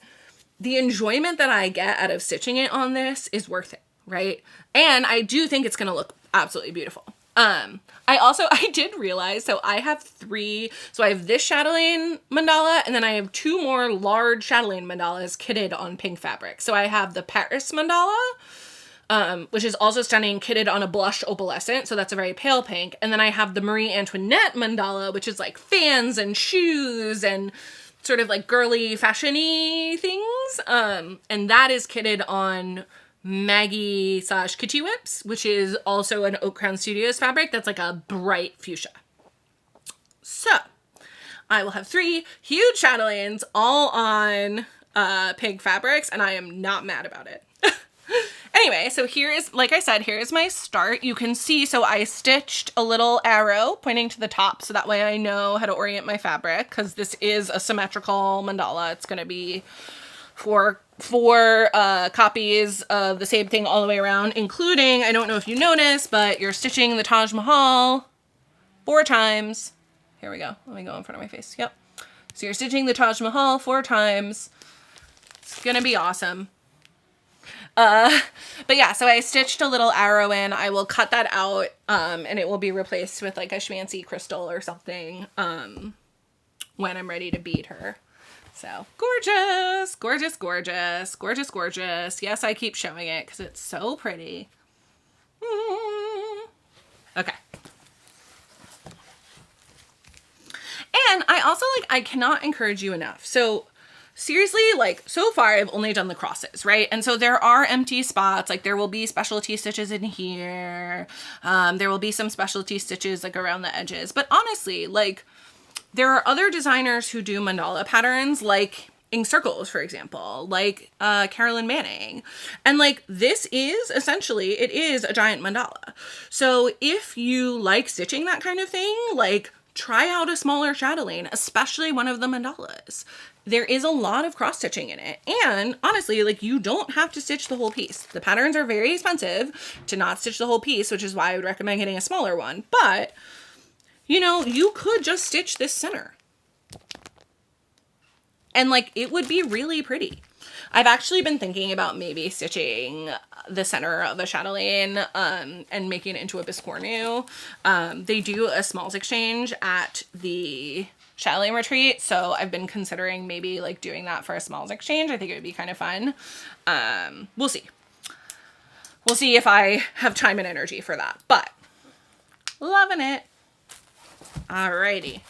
the enjoyment that I get out of stitching it on this is worth it, right? And I do think it's going to look absolutely beautiful. I did realize, so I have so I have this chatelaine mandala, and then I have two more large chatelaine mandalas kitted on pink fabric. So I have the Paris mandala, which is also stunning, kitted on a blush opalescent, so that's a very pale pink. And then I have the Marie Antoinette mandala, which is like fans and shoes and sort of like girly fashion-y things. And that is kitted on Maggie/Kitty Whips, which is also an Oak Crown Studios fabric that's like a bright fuchsia. So I will have 3 huge chatelaines all on pink fabrics, and I am not mad about it. Anyway, so here is, like I said, here is my start. You can see, so I stitched a little arrow pointing to the top, so that way I know how to orient my fabric, because this is a symmetrical mandala. It's going to be four copies of the same thing all the way around, including, I don't know if you noticed, but you're stitching the Taj Mahal 4 times. Here we go. Let me go in front of my face. Yep. So you're stitching the Taj Mahal 4 times. It's going to be awesome. But yeah, so I stitched a little arrow in. I will cut that out, and it will be replaced with like a schmancy crystal or something, when I'm ready to bead her. So gorgeous, gorgeous, gorgeous, gorgeous, gorgeous. Yes, I keep showing it because it's so pretty. Okay. And I also, like, I cannot encourage you enough. So seriously, like, so far I've only done the crosses, right? And so there are empty spots. Like, there will be specialty stitches in here. There will be some specialty stitches like around the edges. But honestly, like, there are other designers who do mandala patterns, like Ink Circles, for example, like Carolyn Manning. And like, this is essentially, it is a giant mandala. So if you like stitching that kind of thing, like, try out a smaller chatelaine, especially one of the mandalas. There is a lot of cross stitching in it. And honestly, like, you don't have to stitch the whole piece. The patterns are very expensive to not stitch the whole piece, which is why I would recommend getting a smaller one. But, you know, you could just stitch this center. And like, it would be really pretty. I've actually been thinking about maybe stitching the center of a chatelaine, and making it into a biscornu. They do a smalls exchange at the chatelaine retreat, so I've been considering maybe like doing that for a smalls exchange. I think it would be kind of fun. We'll see. We'll see if I have time and energy for that, but loving it. Alrighty.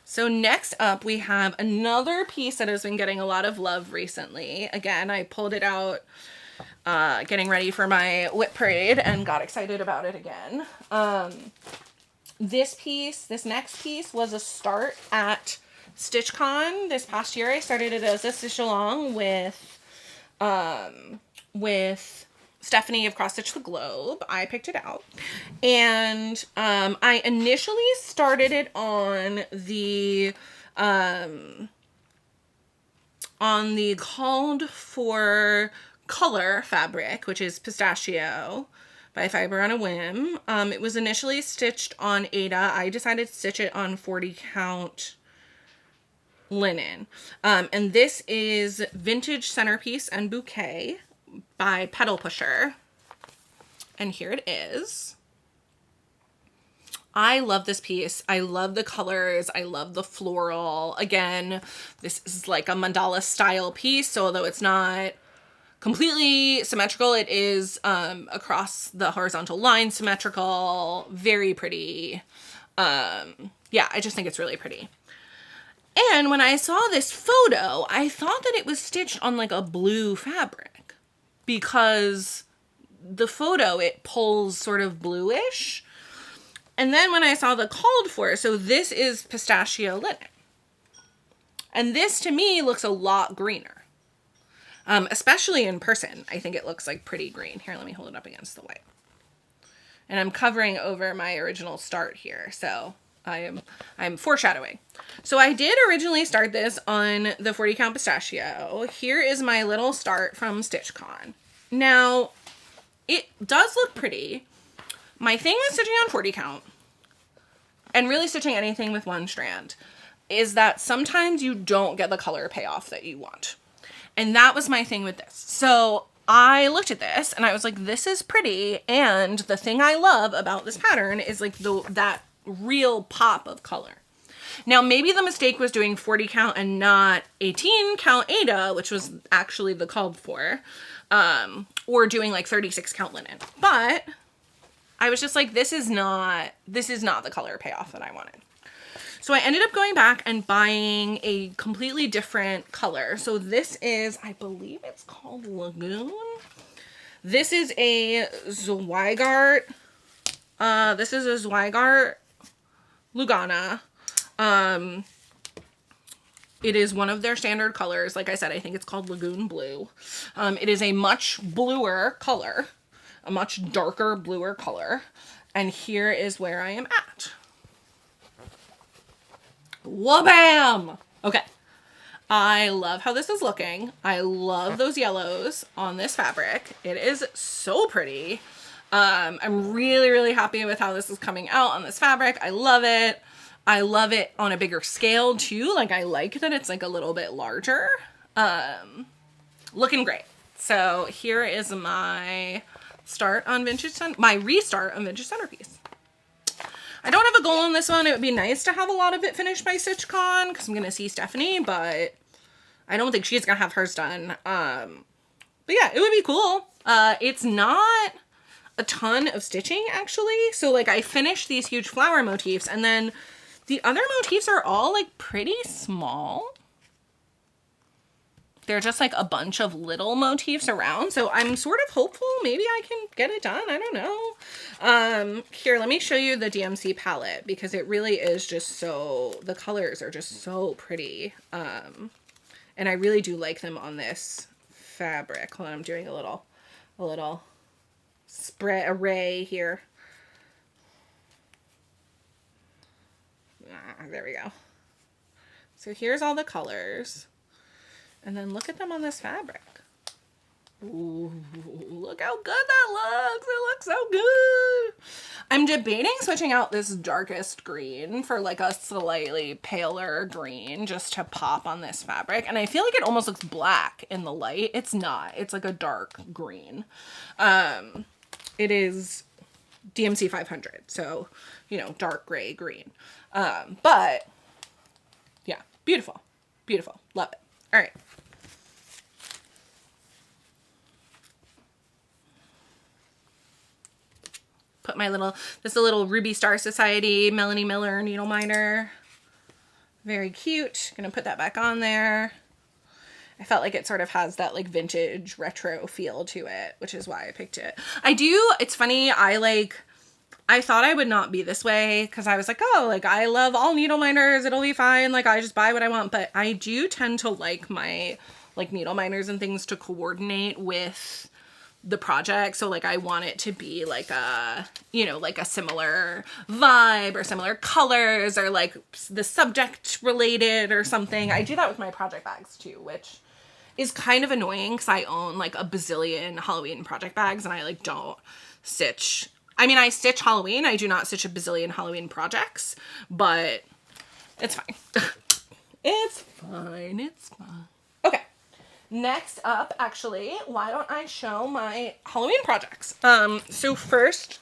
So next up, we have another piece that has been getting a lot of love recently. Again, I pulled it out getting ready for my WIP parade and got excited about it again. This next piece was a start at StitchCon this past year. I started it as a stitch along with Stephanie of Cross Stitch the Globe. I picked it out, and I initially started it on the called for color fabric, which is Pistachio by Fiber on a Whim. It was initially stitched on Ada. I decided to stitch it on 40 count linen. And this is Vintage Centerpiece and Bouquet by Pedal Pusher. And here it is. I love this piece. I love the colors. I love the floral. Again, this is like a mandala style piece, so although it's not completely symmetrical, it is across the horizontal line symmetrical. Very pretty. Yeah, I just think it's really pretty. And when I saw this photo, I thought that it was stitched on like a blue fabric, because the photo, it pulls sort of bluish. And then when I saw the called for, so this is pistachio linen. And this to me looks a lot greener. Especially in person, I think it looks like pretty green. Here, let me hold it up against the white. And I'm covering over my original start here, so I'm foreshadowing. So I did originally start this on the 40 count pistachio. Here is my little start from StitchCon. Now, it does look pretty. My thing with stitching on 40 count, and really stitching anything with one strand, is that sometimes you don't get the color payoff that you want. And that was my thing with this. So I looked at this and I was like, this is pretty. And the thing I love about this pattern is like that real pop of color. Now, maybe the mistake was doing 40 count and not 18 count Ada, which was actually the called for, or doing like 36 count linen. But I was just like, this is not the color payoff that I wanted. So I ended up going back and buying a completely different color. So this is, I believe it's called Lagoon. This is a Zweigart. Lugana. It is one of their standard colors. Like I said, I think it's called Lagoon Blue. It is a much bluer color, a much darker bluer color. And here is where I am at. Wha-bam! Okay. I love how this is looking. I love those yellows on this fabric. It is so pretty. I'm really, really happy with how this is coming out on this fabric. I love it. I love it on a bigger scale too. Like I like that it's like a little bit larger. Looking great. So here is my restart on Vintage Centerpiece. I don't have a goal on this one. It would be nice to have a lot of it finished by StitchCon because I'm going to see Stephanie, but I don't think she's going to have hers done. But yeah, it would be cool. It's not a ton of stitching actually. So like I finished these huge flower motifs and then the other motifs are all like pretty small. They're just like a bunch of little motifs around. So I'm sort of hopeful maybe I can get it done. I don't know. Here, let me show you the DMC palette because it really is just so, the colors are just so pretty. And I really do like them on this fabric. Hold on, I'm doing a little spread array here. There we go. So here's all the colors. And then look at them on this fabric. Ooh, look how good that looks. It looks so good. I'm debating switching out this darkest green for like a slightly paler green just to pop on this fabric. And I feel like it almost looks black in the light. It's not. It's like a dark green. It is DMC 500. So, you know, dark gray green. But yeah, beautiful. Beautiful. Love it. All right. Put my this is a little Ruby Star Society Melanie Miller needle miner. Very cute. Gonna put that back on there. I felt like it sort of has that like vintage retro feel to it, which is why I picked it. It's funny, I thought I would not be this way because I was like, oh, like I love all needle miners, it'll be fine, like I just buy what I want. But I do tend to like my like needle miners and things to coordinate with the project. So like I want it to be like a, you know, like a similar vibe or similar colors or like the subject related or something. I do that with my project bags too, which is kind of annoying because I own like a bazillion Halloween project bags and I like don't stitch. I mean, I stitch Halloween. I do not stitch a bazillion Halloween projects, but it's fine. It's fine. It's fine. Okay. Next up, actually, why don't I show my Halloween projects? So first,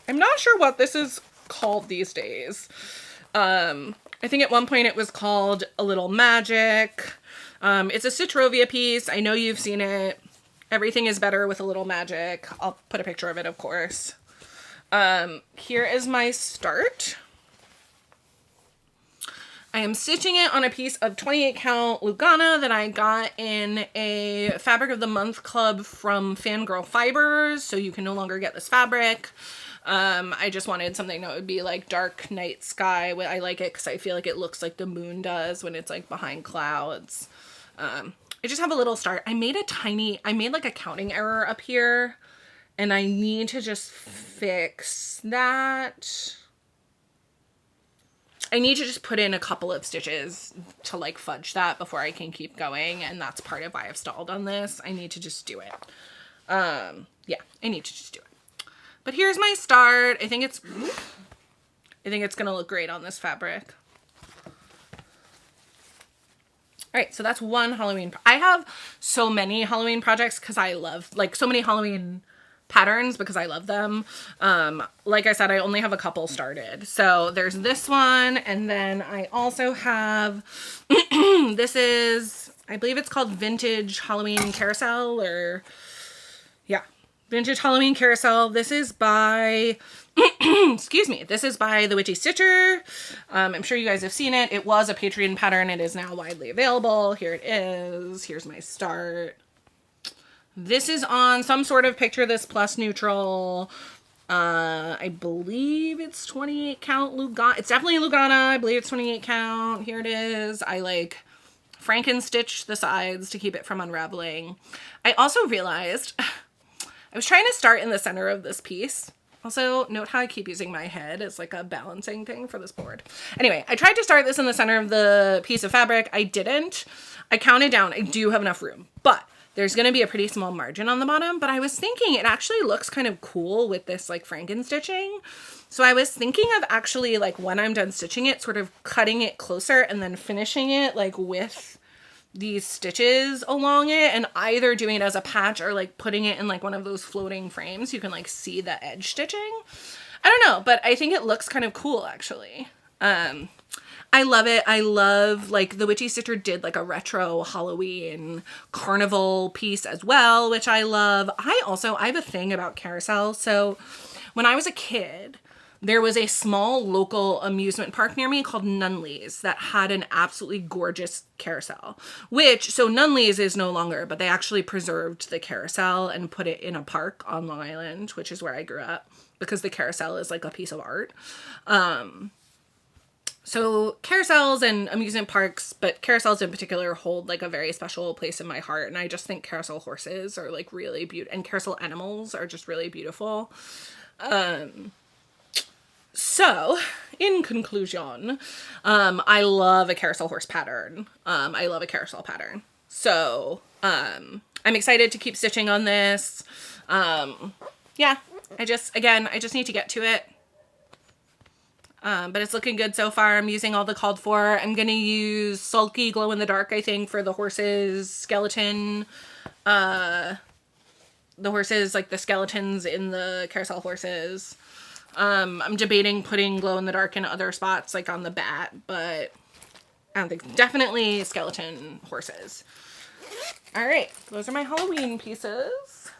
I'm not sure what this is called these days. I think at one point it was called A Little Magic. It's a Stitchrovia piece. I know you've seen it. Everything is better with a little magic. I'll put a picture of it, of course. Here is my start. I am stitching it on a piece of 28 count Lugana that I got in a Fabric of the Month club from Fangirl Fibers, so you can no longer get this fabric. I just wanted something that would be like dark night sky. I like it because I feel like it looks like the moon does when it's like behind clouds. I just have a little start. I made like a counting error up here, and I need to just fix that. I need to just put in a couple of stitches to like fudge that before I can keep going, and that's part of why I've stalled on this. I need to just do it. Yeah, I need to just do it. But here's my start. I think it's gonna look great on this fabric. All right, so that's one Halloween. I have so many Halloween projects because I love, like, so many Halloween patterns because I love them. Like I said, I only have a couple started. So there's this one, and then I also have, this is, I believe it's called Vintage Halloween Carousel, or, yeah, Vintage Halloween Carousel. This is by, excuse me, this is by The Witchy Stitcher. I'm sure you guys have seen it. It was a Patreon pattern. It is now widely available. Here it is. Here's my start. This is on some sort of Picture This Plus neutral. I believe it's 28 count Lugana. It's definitely Lugana. I believe it's 28 count. Here it is. I Franken-stitched the sides to keep it from unraveling. I also realized I was trying to start in the center of this piece. Also, note how I keep using my head as like a balancing thing for this board. Anyway, I tried to start this in the center of the piece of fabric. I didn't. I counted down. I do have enough room, but there's going to be a pretty small margin on the bottom. But I was thinking it actually looks kind of cool with this like Franken stitching. So I was thinking of actually like when I'm done stitching it, sort of cutting it closer and then finishing it like with these stitches along it, and either doing it as a patch or like putting it in like one of those floating frames. You can like see the edge stitching. I don't know, but I think it looks kind of cool actually. I love it. I love like the Witchy Stitcher did like a retro Halloween carnival piece as well, which I love. I have a thing about carousel. So when I was a kid, there was a small local amusement park near me called Nunley's that had an absolutely gorgeous carousel, so Nunley's is no longer, but they actually preserved the carousel and put it in a park on Long Island, which is where I grew up, because the carousel is like a piece of art. So carousels and amusement parks, but carousels in particular hold like a very special place in my heart. And I just think carousel horses are like really beautiful, and carousel animals are just really beautiful. So, in conclusion, I love a carousel horse pattern. I love a carousel pattern. So, I'm excited to keep stitching on this. Yeah, I just need to get to it. But it's looking good so far. I'm using all the called for. I'm going to use Sulky Glow in the Dark, I think, for the horse's skeleton. The horses, like the skeletons in the carousel horses. I'm debating putting glow in the dark in other spots, like on the bat, but I don't think, definitely skeleton horses. All right, those are my Halloween pieces.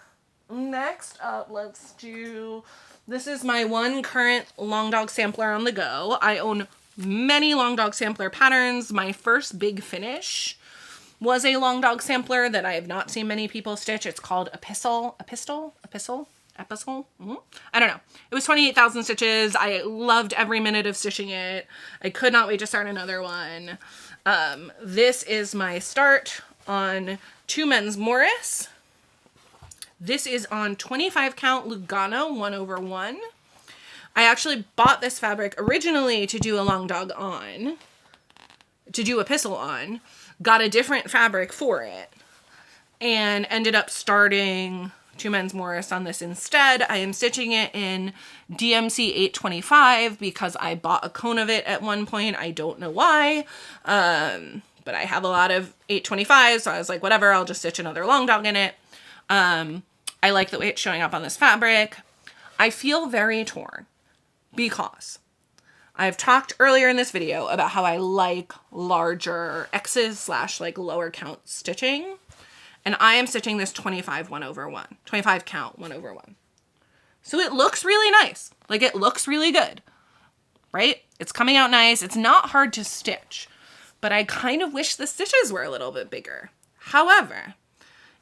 Next up, let's do, this is my one current Long Dog sampler on the go. I own many Long Dog sampler patterns. My first big finish was a Long Dog sampler that I have not seen many people stitch. It's called Epistle. Mm-hmm. I don't know. It was 28,000 stitches. I loved every minute of stitching it. I could not wait to start another one. This is my start on 2 Men's Morris. This is on 25 count Lugano 1/1. I actually bought this fabric originally to do a Long Dog on, to do Epistle on, got a different fabric for it, and ended up starting 2 Men's Morris on this instead. I am stitching it in DMC 825 because I bought a cone of it at one point. I don't know why, but I have a lot of 825, so I was like, whatever, I'll just stitch another Long Dog in it. I like the way it's showing up on this fabric. I feel very torn because I've talked earlier in this video about how I like larger X's / like lower count stitching. And I am stitching this 25 count 1/1. So it looks really nice. Like it looks really good, right? It's coming out nice. It's not hard to stitch, but I kind of wish the stitches were a little bit bigger. However,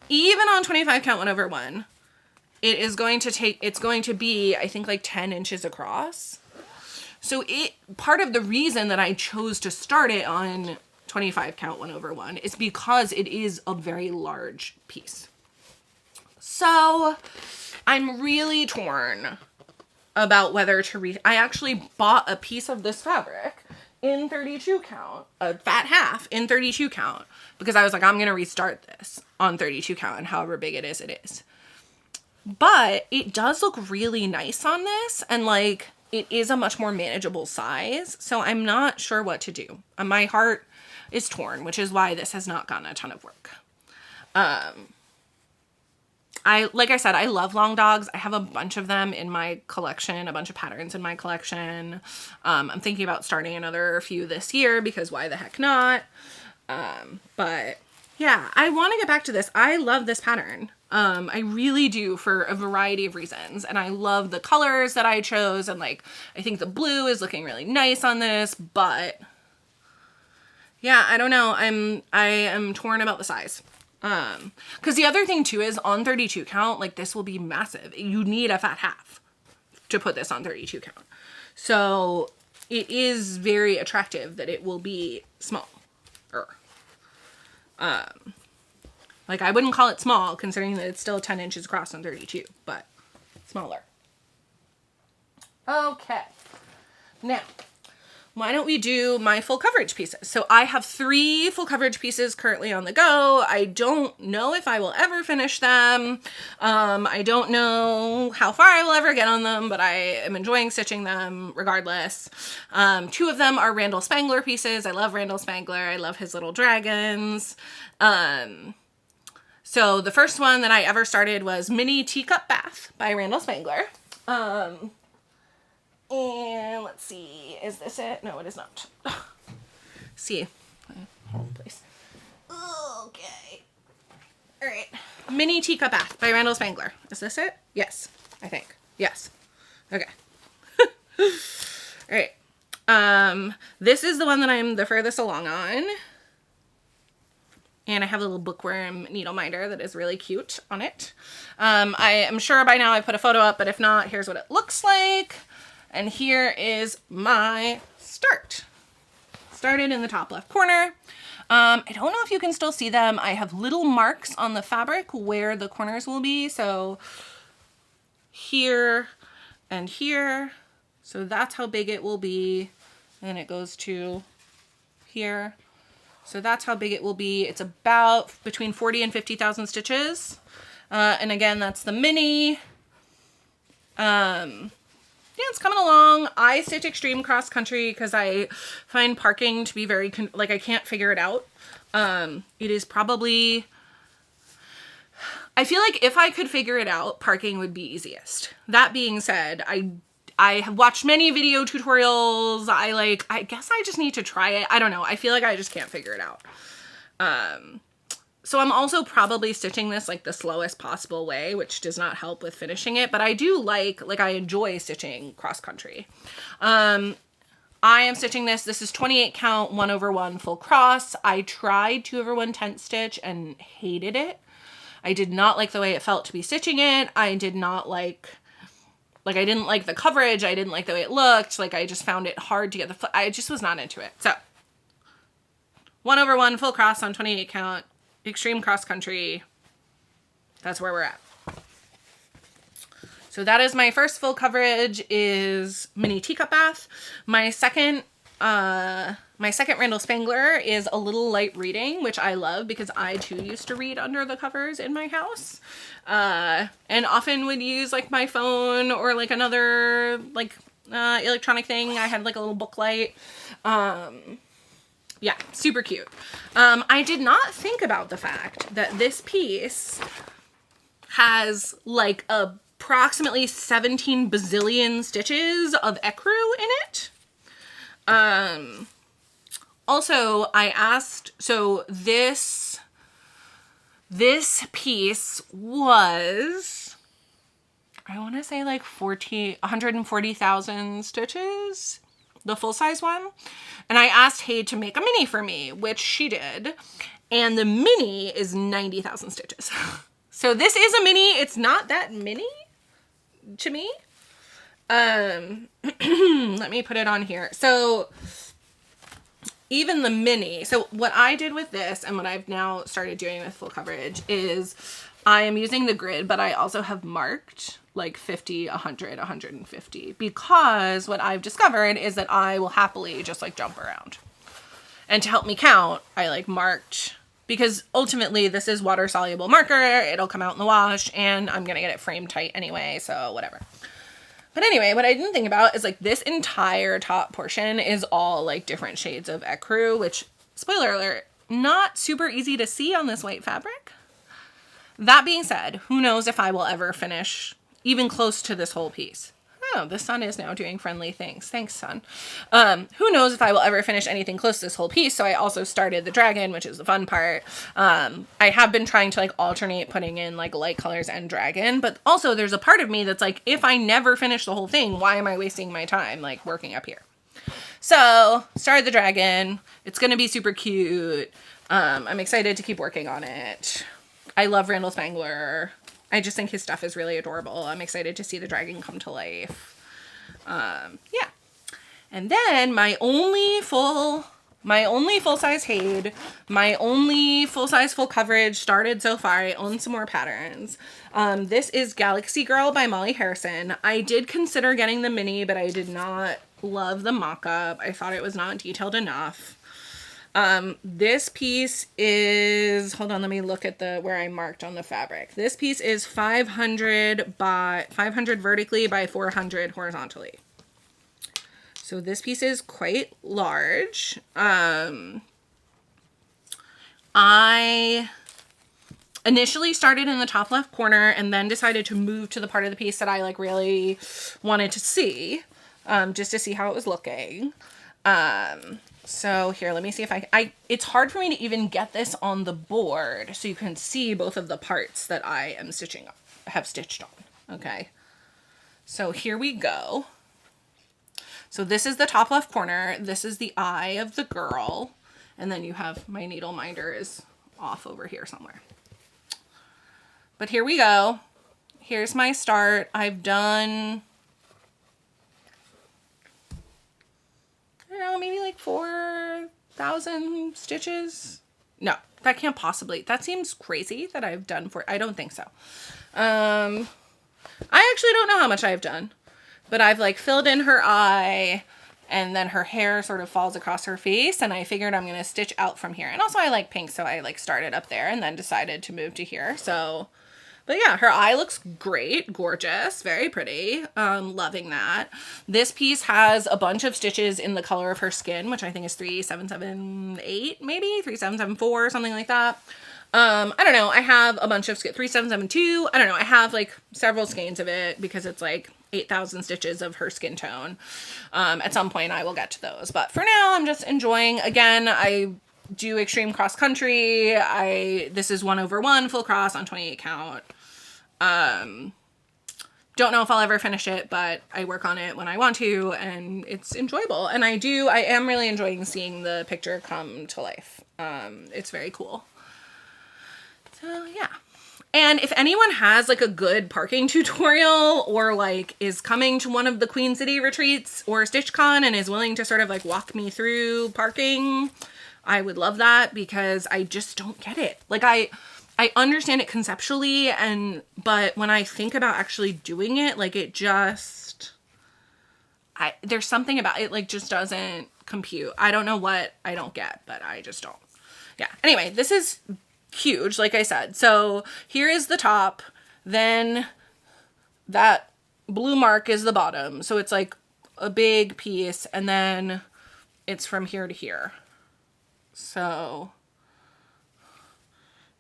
even on 25 count 1/1, it's going to be, I think, like 10 inches across. So part of the reason that I chose to start it on 25 count 1/1 is because it is a very large piece. So I'm really torn about whether to I actually bought a piece of this fabric in 32 count, a fat half in 32 count, because I was like, I'm going to restart this on 32 count, and however big it is. But it does look really nice on this, and like it is a much more manageable size. So I'm not sure what to do. My heart is torn, which is why this has not gotten a ton of work. Like I said, I love Long Dogs. I have a bunch of them in my collection, a bunch of patterns in my collection. I'm thinking about starting another few this year because why the heck not? But yeah, I want to get back to this. I love this pattern. I really do, for a variety of reasons. And I love the colors that I chose. And like, I think the blue is looking really nice on this, but yeah, I don't know. I am torn about the size. Cause the other thing too is on 32 count, like this will be massive. You need a fat half to put this on 32 count. So it is very attractive that it will be small. Like, I wouldn't call it small, considering that it's still 10 inches across on 32, but smaller. Okay. Now, why don't we do my full coverage pieces? So I have 3 full coverage pieces currently on the go. I don't know if I will ever finish them. I don't know how far I will ever get on them, but I am enjoying stitching them regardless. 2 of them are Randall Spangler pieces. I love Randall Spangler. I love his little dragons. So the first one that I ever started was Mini Teacup Bath by Randall Spangler. And let's see, is this it? No, it is not. See, hold please. Okay. All right. Mini Teacup Bath by Randall Spangler. Is this it? Yes, I think. Yes. Okay. All right. This is the one that I'm the furthest along on. And I have a little bookworm needle minder that is really cute on it. I am sure by now I put a photo up, but if not, here's what it looks like. And here is my start. Started in the top left corner. I don't know if you can still see them. I have little marks on the fabric where the corners will be. So here and here. So that's how big it will be. And it goes to here. So that's how big it will be. It's about between 40 and 50,000 stitches. And again, that's the mini. Yeah, it's coming along. I stitch extreme cross country because I find parking to be very, like, I can't figure it out. It is probably, I feel like if I could figure it out, parking would be easiest. That being said, I have watched many video tutorials. I guess I just need to try it. I don't know. I feel like I just can't figure it out. So I'm also probably stitching this like the slowest possible way, which does not help with finishing it, but I do like I enjoy stitching cross country. I am stitching this. This is 28 count, 1/1 full cross. I tried 2/1 tent stitch and hated it. I did not like the way it felt to be stitching it. I did not like I didn't like the coverage. I didn't like the way it looked. Like, I just found it hard to get I just was not into it. So 1/1 full cross on 28 count. Extreme cross country. That's where we're at. So that is my first full coverage, is Mini Teacup Bath. My second Randall Spangler is A Little Light Reading, which I love because I too used to read under the covers in my house. And often would use like my phone or like another electronic thing. I had like a little book light. Yeah, super cute. I did not think about the fact that this piece has like approximately 17 bazillion stitches of ecru in it. Also, I asked, so this piece was, I want to say like 140,000 stitches, the full size one. And I asked Hay to make a mini for me, which she did. And the mini is 90,000 stitches. So this is a mini. It's not that mini to me. Let me put it on here. So even the mini, so what I did with this and what I've now started doing with full coverage is I am using the grid, but I also have marked like 50, 100, 150, because what I've discovered is that I will happily just like jump around. And to help me count, I like marked, because ultimately this is water soluble marker. It'll come out in the wash and I'm going to get it frame tight anyway. So whatever. But anyway, what I didn't think about is like this entire top portion is all like different shades of ecru, which, spoiler alert, not super easy to see on this white fabric. That being said, who knows if I will ever finish even close to this whole piece. Oh, the sun is now doing friendly things. Thanks, sun. Who knows if I will ever finish anything close to this whole piece. So I also started the dragon, which is the fun part. I have been trying to like alternate putting in like light colors and dragon, but also there's a part of me that's like, if I never finish the whole thing, why am I wasting my time like working up here? So started the dragon. It's going to be super cute. I'm excited to keep working on it. I love Randall Spangler. I just think his stuff is really adorable. I'm excited to see the dragon come to life. Yeah. And then my only full my only full-size Haid, my only full-size full coverage started so far. I own some more patterns. This is Galaxy Girl by Molly Harrison. I did consider getting the mini, but I did not love the mock-up. I thought it was not detailed enough. This piece is, hold on, let me look at where I marked on the fabric. This piece is 500 vertically by 400 horizontally. So this piece is quite large. I initially started in the top left corner and then decided to move to the part of the piece that I like really wanted to see, just to see how it was looking. So here, let me see if it's hard for me to even get this on the board so you can see both of the parts that I am have stitched on. Okay. So here we go. So this is the top left corner. This is the eye of the girl. And then you have my needle minder is off over here somewhere. But here we go. Here's my start. I've done, I don't know, maybe like 4,000 stitches. No, that can't possibly, that seems crazy that I've done I don't think so. I actually don't know how much I've done. But I've like filled in her eye and then her hair sort of falls across her face, and I figured I'm going to stitch out from here. And also I like pink, so I like started up there and then decided to move to here. So, but yeah, her eye looks great, gorgeous, very pretty. Loving that. This piece has a bunch of stitches in the color of her skin, which I think is 3778, maybe 3774, something like that. I don't know. I have a bunch of 3772. I don't know. I have like several skeins of it because it's like 8,000 stitches of her skin tone. At some point I will get to those, but for now I'm just enjoying. Again, I do extreme cross country. This is 1/1 full cross on 28 count. Don't know if I'll ever finish it, but I work on it when I want to, and it's enjoyable. And I am really enjoying seeing the picture come to life. It's very cool. So yeah. And if anyone has like a good parking tutorial or like is coming to one of the Queen City retreats or StitchCon and is willing to sort of like walk me through parking, I would love that, because I just don't get it. Like I understand it conceptually, but when I think about actually doing it, like it just, there's something about it like just doesn't compute. I don't know what I don't get, but I just don't. Yeah. Anyway, this is huge, like I said. So here is the top, then that blue mark is the bottom. So it's like a big piece, and then it's from here to here. So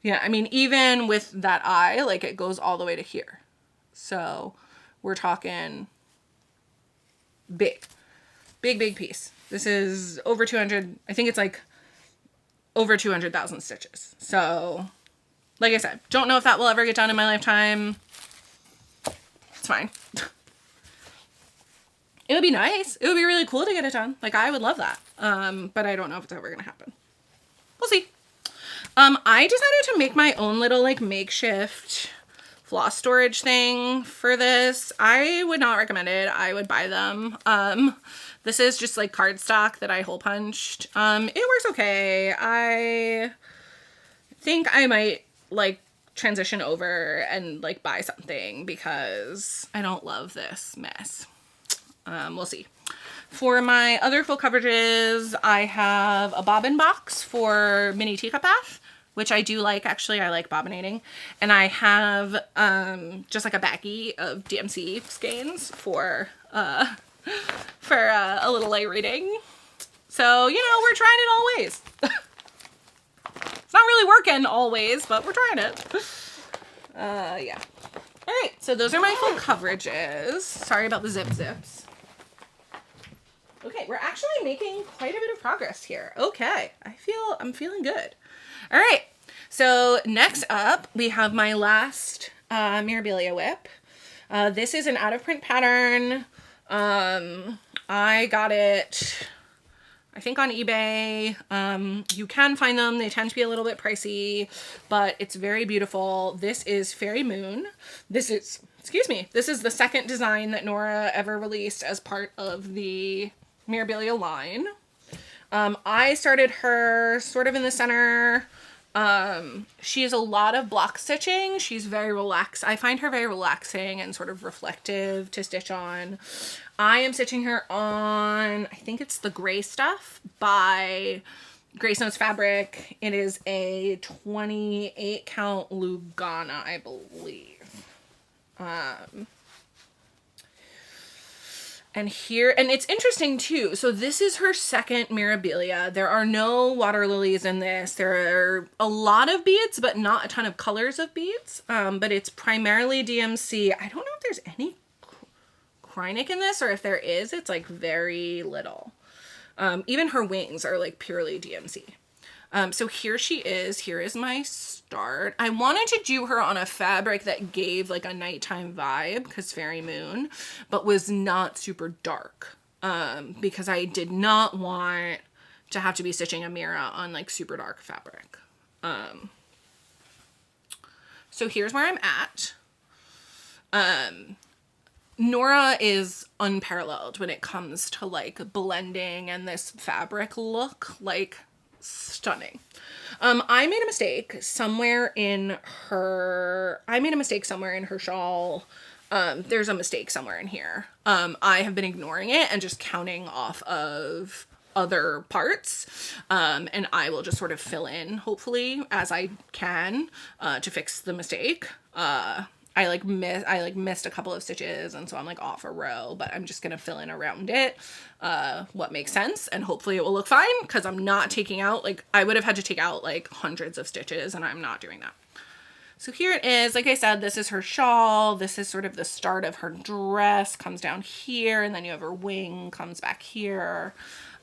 yeah, I mean, even with that eye, like it goes all the way to here. So we're talking big piece. This is over 200. I think it's like over 200,000 stitches. So like I said, don't know if that will ever get done in my lifetime. It's fine. It would be nice. It would be really cool to get it done. Like I would love that. But I don't know if it's ever gonna happen. We'll see. I decided to make my own little like makeshift floss storage thing for this. I would not recommend it. I would buy them. This is just like cardstock that I hole punched. It works okay. I think I might like transition over and like buy something because I don't love this mess. We'll see. For my other full coverages, I have a bobbin box for mini teacup bath, which I do like. Actually, I like bobbinating. And I have just like a baggie of DMC skeins for a little light reading. So, you know, we're trying it all ways. It's not really working always, but we're trying it. Yeah. All right, so those are my full coverages. Sorry about the zips. Okay, we're actually making quite a bit of progress here. Okay, I'm feeling good. All right, so next up, we have my last Mirabilia WIP. This is an out-of-print pattern. I got it, I think, on eBay. You can find them. They tend to be a little bit pricey, but it's very beautiful. This is Fairy Moon. This is the second design that Nora ever released as part of the Mirabilia line. I started her sort of in the center. She has a lot of block stitching. She's very relaxed. I find her very relaxing and sort of reflective to stitch on. I am stitching her on, I think it's the Gray Stuff by Grace Notes Fabric. It is a 28 count Lugana, I believe. And it's interesting too. So this is her second Mirabilia. There are no water lilies in this. There are a lot of beads, but not a ton of colors of beads. But it's primarily DMC. I don't know if there's any Krynic in this, or if there is, it's like very little. Even her wings are like purely DMC. So here she is. Here is my start. I wanted to do her on a fabric that gave like a nighttime vibe, because Fairy Moon, but was not super dark, because I did not want to have to be stitching a Mira on like super dark fabric. So here's where I'm at. Nora is unparalleled when it comes to like blending and this fabric look, like stunning. I made a mistake somewhere in her shawl. There's a mistake somewhere in here. I have been ignoring it and just counting off of other parts. And I will just sort of fill in, hopefully, as I can, to fix the mistake. I missed a couple of stitches, and so I'm like off a row, but I'm just gonna fill in around it what makes sense, and hopefully it will look fine, because I'm not taking out, like, I would have had to take out like hundreds of stitches, and I'm not doing that. So here it is. Like I said, this is her shawl. This is sort of the start of her dress, comes down here, and then you have her wing comes back here.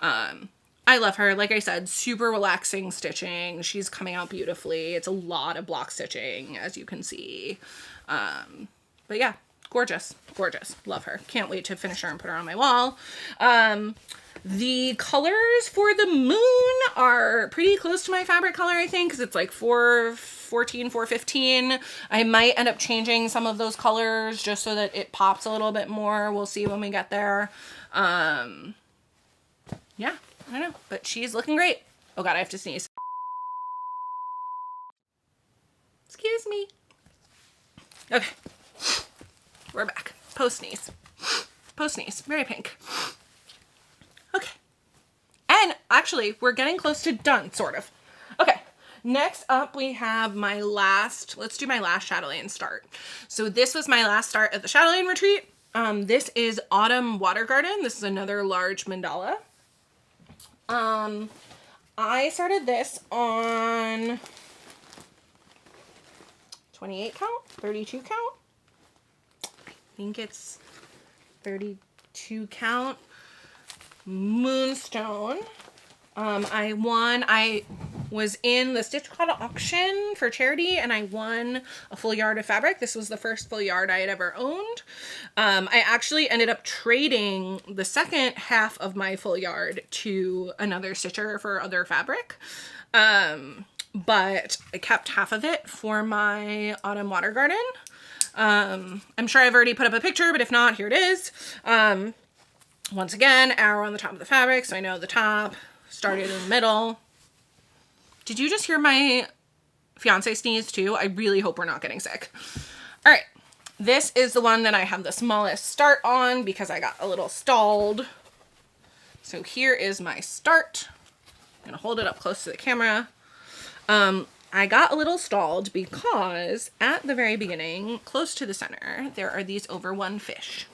I love her. Like I said, super relaxing stitching. She's coming out beautifully. It's a lot of block stitching, as you can see. But yeah, gorgeous, gorgeous. Love her. Can't wait to finish her and put her on my wall. The colors for the moon are pretty close to my fabric color, I think, because it's like 414, 415. I might end up changing some of those colors just so that it pops a little bit more. We'll see when we get there. Yeah, I don't know, but she's looking great. Oh God, I have to sneeze. Excuse me. Okay, we're back. Post sneeze. Post sneeze. Very pink. Okay. And actually, we're getting close to done, sort of. Okay. Next up, we have my last, let's do my last chatelaine start. So this was my last start at the chatelaine retreat. This is Autumn Water Garden. This is another large mandala. I started this on 28 count, 32 count. I think it's 32 count Moonstone. I was in the Stitch Caught auction for charity, and I won a full yard of fabric. This was the first full yard I had ever owned. I actually ended up trading the second half of my full yard to another stitcher for other fabric. But I kept half of it for my Autumn Water Garden. I'm sure I've already put up a picture, but if not, here it is. Once again, arrow on the top of the fabric, so I know the top started in the middle. Did you just hear my fiance sneeze too? I really hope we're not getting sick. All right, this is the one that I have the smallest start on because I got a little stalled. So here is my start. I'm gonna hold it up close to the camera. I got a little stalled because at the very beginning, close to the center, there are these over one fish.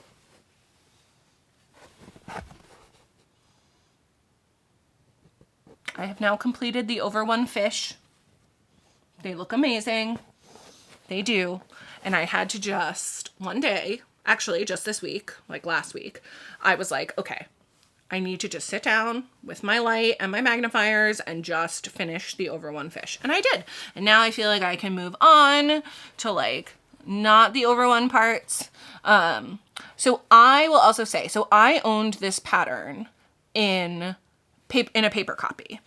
I have now completed the over one fish. They look amazing. They do. And I had to just one day, actually just this week, like last week, I was like, okay, I need to just sit down with my light and my magnifiers and just finish the over one fish. And I did. And now I feel like I can move on to like not the over one parts. So I will also say, so I owned this pattern in a paper copy.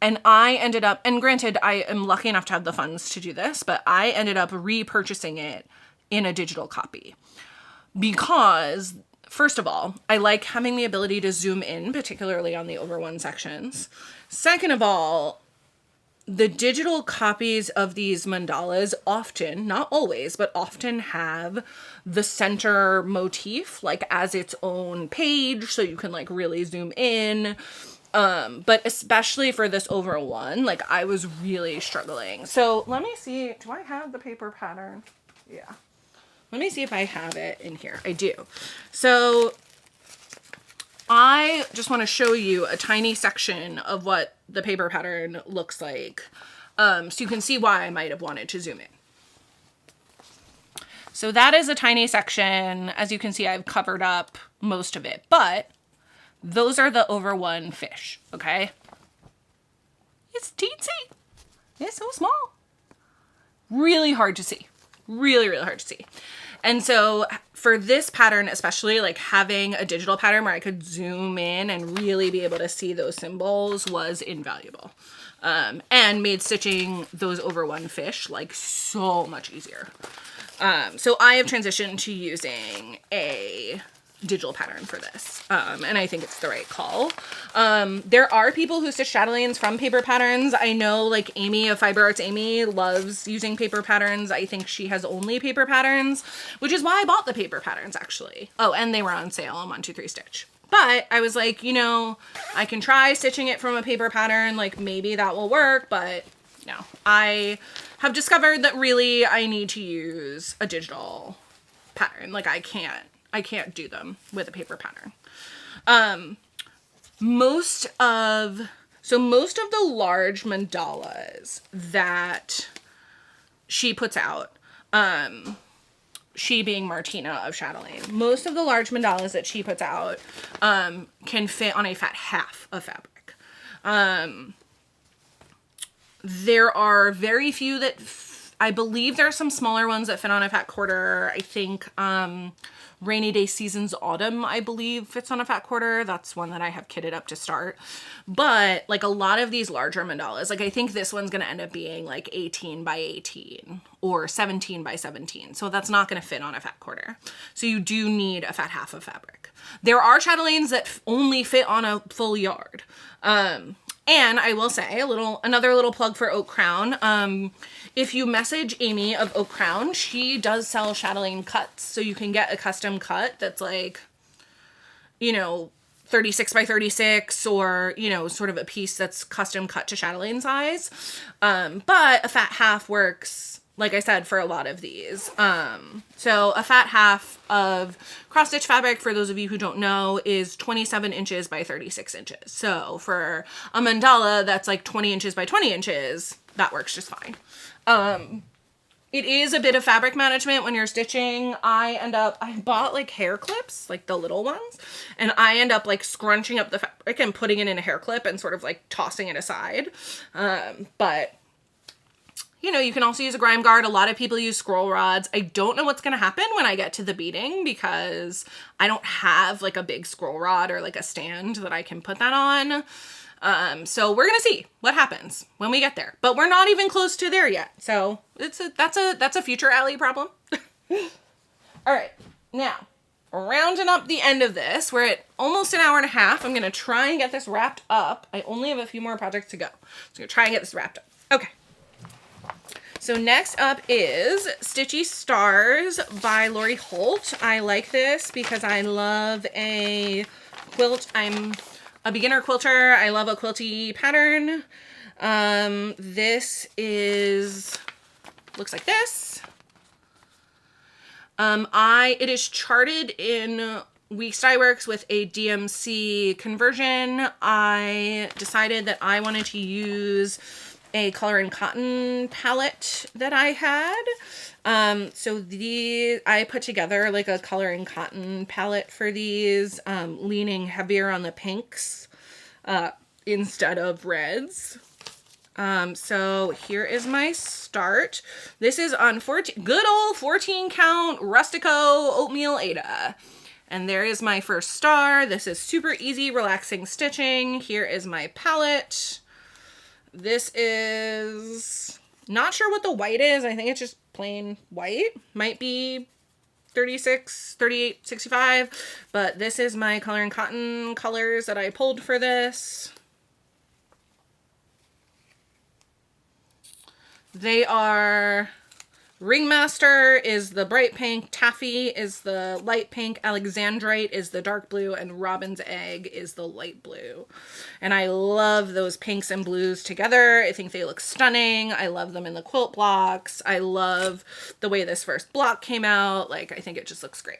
And I ended up, and granted, I am lucky enough to have the funds to do this, but I ended up repurchasing it in a digital copy because First of all, I like having the ability to zoom in, particularly on the over one sections. Second of all, the digital copies of these mandalas often, not always, but often have the center motif like as its own page, so you can like really zoom in. But especially for this over one, like I was really struggling. So let me see, do I have the paper pattern? Yeah. Let me see if I have it in here. I do. So I just want to show you a tiny section of what the paper pattern looks like. So you can see why I might have wanted to zoom in. So that is a tiny section. As you can see, I've covered up most of it, but those are the over one fish, okay? It's teensy. It's so small. Really hard to see. Really, really hard to see. And so for this pattern, especially like having a digital pattern where I could zoom in and really be able to see those symbols was invaluable. And made stitching those over one fish like so much easier. So I have transitioned to using a digital pattern for this. And I think it's the right call. There are people who stitch chatelaines from paper patterns. I know like Amy of Fiber Arts Amy loves using paper patterns. I think she has only paper patterns, which is why I bought the paper patterns actually. Oh, and they were on sale on 123 Stitch. But I was like, you know, I can try stitching it from a paper pattern, like maybe that will work, but no. I have discovered that really I need to use a digital pattern. Like I can't do them with a paper pattern. Most of the large mandalas that she puts out, she being Martina of Chatelaine, most of the large mandalas that she puts out can fit on a fat half of fabric. There are very few that, I believe there are some smaller ones that fit on a fat quarter. I think Rainy Day Seasons Autumn, I believe, fits on a fat quarter. That's one that I have kitted up to start. But like a lot of these larger mandalas, like I think this one's going to end up being like 18 by 18 or 17 by 17. So that's not going to fit on a fat quarter. So you do need a fat half of fabric. There are chatelaines that only fit on a full yard. And I will say another little plug for Oak Crown. If you message Amy of Oak Crown, she does sell chatelaine cuts. So you can get a custom cut that's like, you know, 36 by 36 or, you know, sort of a piece that's custom cut to chatelaine size. But a fat half works, like I said, for a lot of these. So a fat half of cross stitch fabric, for those of you who don't know, is 27 inches by 36 inches. So for a mandala that's like 20 inches by 20 inches, that works just fine. It is a bit of fabric management when you're stitching. I bought like hair clips, like the little ones, and I end up like scrunching up the fabric and putting it in a hair clip and sort of like tossing it aside. But you know, you can also use a grime guard. A lot of people use scroll rods. I don't know what's going to happen when I get to the beading because I don't have like a big scroll rod or like a stand that I can put that on. So we're going to see what happens when we get there, but we're not even close to there yet. So that's a future Allie problem. All right. Now, rounding up the end of this, we're at almost an hour and a half. I'm going to try and get this wrapped up. I only have a few more projects to go. So I'm going to try and get this wrapped up. Okay. So next up is Stitchy Stars by Lori Holt. I like this because I love a quilt. I'm a beginner quilter. I love a quilty pattern. This looks like this. It is charted in Weeks Dye Works with a DMC conversion. I decided that I wanted to use a color and cotton palette that I had. So I put together like a color and cotton palette for these, leaning heavier on the pinks, instead of reds. So here is my start. This is on good old 14 count Rustico Oatmeal Aida. And there is my first star. This is super easy, relaxing stitching. Here is my palette. This is, not sure what the white is. I think it's just plain white. Might be 36, 38, 65, but this is my Color and Cotton colors that I pulled for this. They are, Ringmaster is the bright pink, Taffy is the light pink, Alexandrite is the dark blue, and Robin's Egg is the light blue. And I love those pinks and blues together. I think they look stunning. I love them in the quilt blocks. I love the way this first block came out. Like, I think it just looks great.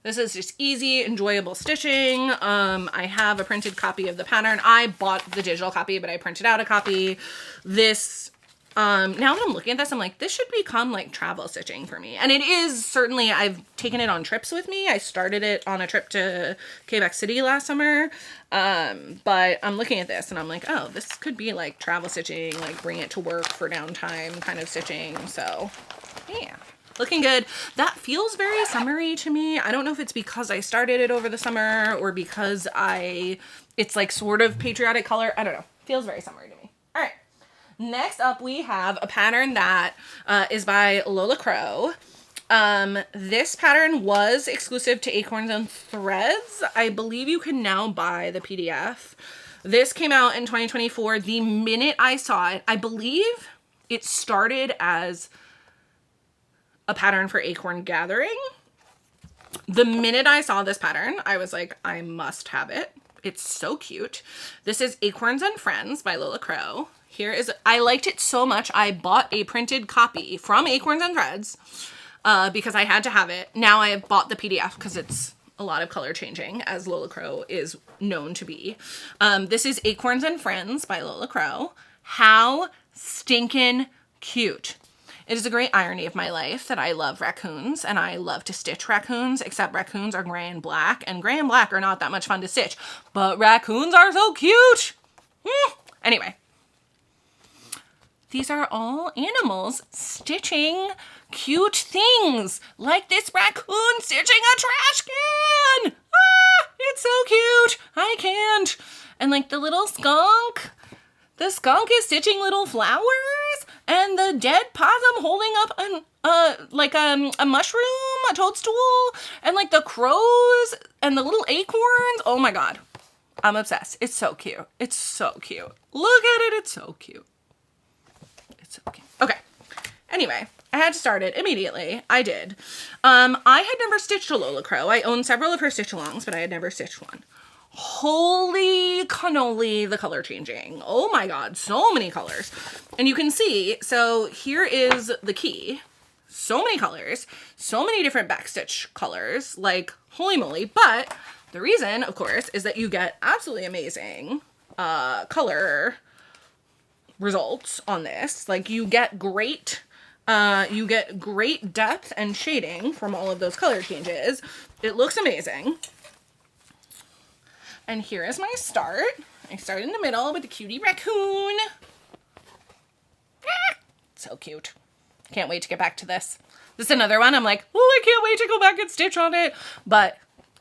This is just easy, enjoyable stitching. I have a printed copy of the pattern. I bought the digital copy, but I printed out a copy. This, now that I'm looking at this, I'm like, this should become like travel stitching for me. And it is certainly, I've taken it on trips with me. I started it on a trip to Quebec City last summer. But I'm looking at this and I'm like, oh, this could be like travel stitching, like bring it to work for downtime kind of stitching. So yeah. Looking good. That feels very summery to me. I don't know if it's because I started it over the summer or because it's like sort of patriotic color. I don't know. Feels very summery to me. All right. Next up, we have a pattern that is by Lola Crow. This pattern was exclusive to Acorns and Threads. I believe you can now buy the PDF. This came out in 2024. The minute I saw it, I believe it started as a pattern for Acorn Gathering. The minute I saw this pattern, I was like, I must have it. It's so cute. This is Acorns and Friends by Lola Crow. I liked it so much, I bought a printed copy from Acorns and Threads because I had to have it. Now I have bought the PDF because it's a lot of color changing, as Lola Crow is known to be. This is Acorns and Friends by Lola Crow. How stinkin' cute. It is a great irony of my life that I love raccoons and I love to stitch raccoons, except raccoons are gray and black are not that much fun to stitch, but raccoons are so cute. Anyway, these are all animals stitching cute things, like this raccoon stitching a trash can. It's so cute. I can't. And like the little skunk. The skunk is stitching little flowers, and the dead possum holding up a mushroom, a toadstool, and like the crows and the little acorns. Oh my god. I'm obsessed. It's so cute. It's so cute. Look at it. It's so cute. It's so cute. Okay. Anyway, I had to start it immediately. I did. I had never stitched a Lola Crow. I own several of her stitch-alongs, but I had never stitched one. Holy cannoli, the color changing. Oh my god, so many colors. And you can see, so here is the key. So many colors, so many different backstitch colors, like holy moly. But the reason, of course, is that you get absolutely amazing color results on this. Like you get great depth and shading from all of those color changes. It looks amazing. And here is my start. I start in the middle with the cutie raccoon. So cute. Can't wait to get back to this. This is another one. I'm like, oh, I can't wait to go back and stitch on it. But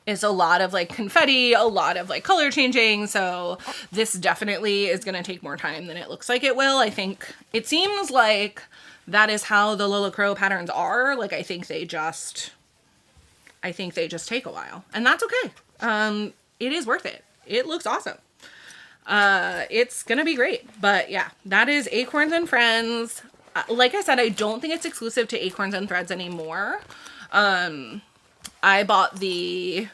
it's a lot of like confetti, a lot of like color changing. So this definitely is going to take more time than it looks like it will. I think it seems like that is how the Lola Crow patterns are. Like, I think they just take a while, and that's okay. It is worth it. It looks awesome. It's gonna be great. But yeah, that is Acorns and Friends. Like I said, I don't think it's exclusive to Acorns and Threads anymore. I bought the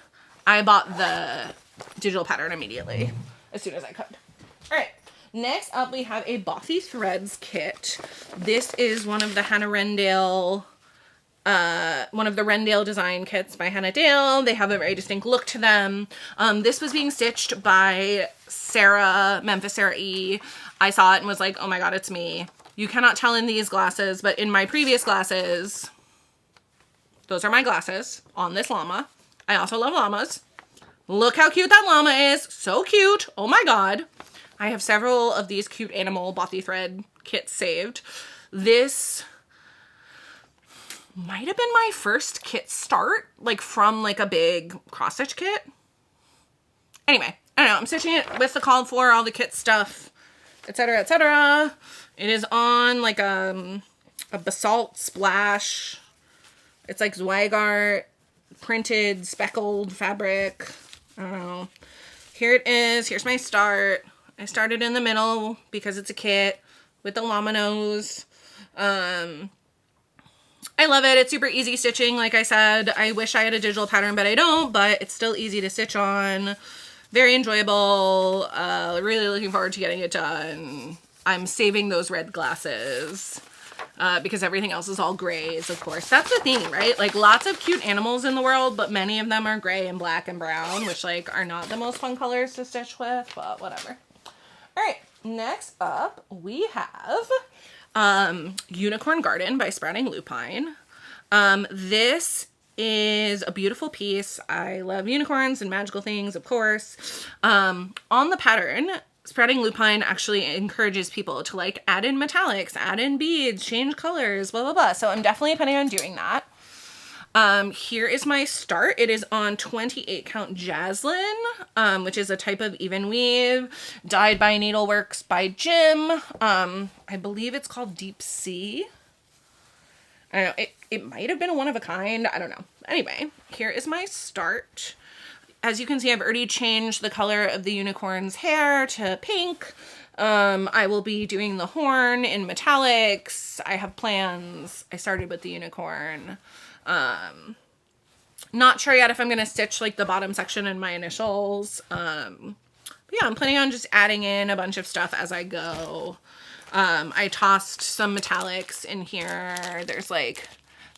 digital pattern immediately as soon as I could. All right. Next up, we have a Bothy Threads kit. This is one of the Rendale design kits by Hannah Dale. They have a very distinct look to them. This was being stitched by Memphis Sarah E. I saw it and was like, oh my god, it's me. You cannot tell in these glasses, but in my previous glasses, those are my glasses on this llama. I also love llamas. Look how cute that llama is. So cute. Oh my god. I have several of these cute animal Bothy thread kits saved. This might have been my first kit start, like from like a big cross stitch kit. Anyway, I don't know. I'm stitching it with the called for, all the kit stuff, etc., etc. It is on like a basalt splash It's like Zweigart printed speckled fabric. I don't know. Here it is. Here's my start. I started in the middle because it's a kit with the Laminos. I love it. It's super easy stitching. Like I said, I wish I had a digital pattern, but I don't, but it's still easy to stitch on. Very enjoyable. Really looking forward to getting it done. I'm saving those red glasses because everything else is all grays, of course. That's the thing, right? Like lots of cute animals in the world, but many of them are gray and black and brown, which like are not the most fun colors to stitch with, but whatever. All right, next up we have Unicorn Garden by Sprouting Lupine. This is a beautiful piece. I love unicorns and magical things, of course. On the pattern, Sprouting Lupine actually encourages people to like add in metallics, add in beads, change colors, blah, blah, blah. So I'm definitely planning on doing that. Here is my start. It is on 28 count Jaslyn, which is a type of even weave, dyed by Needleworks by Jim. I believe it's called Deep Sea. I don't know, it might have been a one of a kind. I don't know. Anyway, here is my start. As you can see, I've already changed the color of the unicorn's hair to pink. I will be doing the horn in metallics. I have plans. I started with the unicorn. Not sure yet if I'm going to stitch like the bottom section in my initials. But yeah, I'm planning on just adding in a bunch of stuff as I go. I tossed some metallics in here. There's like,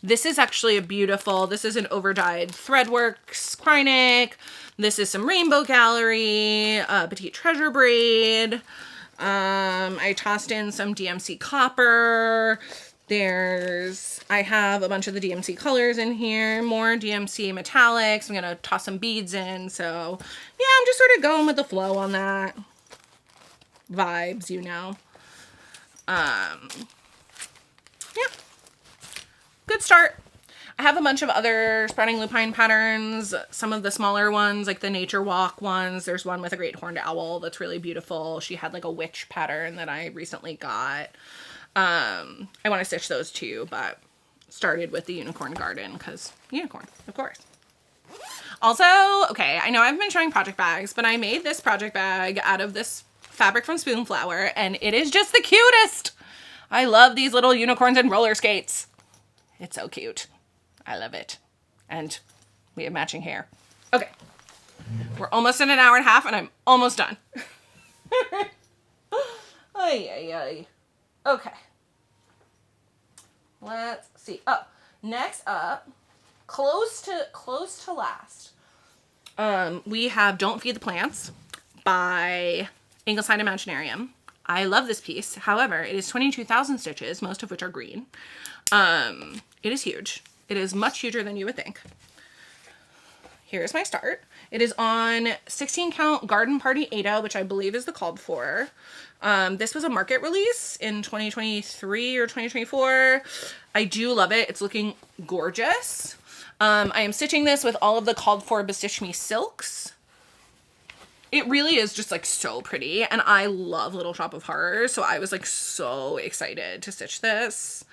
this is actually a beautiful, this is an overdyed Threadworks Krynic. This is some Rainbow Gallery, Petite Treasure braid. I tossed in some DMC copper. I have a bunch of the DMC colors in here, more DMC metallics. I'm going to toss some beads in. So yeah, I'm just sort of going with the flow on that. Vibes, you know. Yeah, good start. I have a bunch of other Sprouting Lupine patterns, some of the smaller ones, like the Nature Walk ones. There's one with a great horned owl that's really beautiful. She had like a witch pattern that I recently got. I want to stitch those too, but started with the Unicorn Garden because unicorn, of course. Also, okay, I know I've been showing project bags, but I made this project bag out of this fabric from Spoonflower, and it is just the cutest. I love these little unicorns and roller skates. It's so cute. I love it. And we have matching hair. Okay. We're almost in an hour and a half, and I'm almost done. Ay, ay, ay. Okay. Let's see. Oh, next up, close to last. We have Don't Feed the Plants by Ingleside Imaginarium. I love this piece. However, it is 22,000 stitches, most of which are green. It is huge. It is much huger than you would think. Here's my start. It is on 16 count Garden Party Ada, which I believe is the called for. This was a market release in 2023 or 2024. I do love it. It's looking gorgeous. I am stitching this with all of the called for Bestitch Me silks. It really is just like so pretty, and I love Little Shop of Horrors, so I was like so excited to stitch this.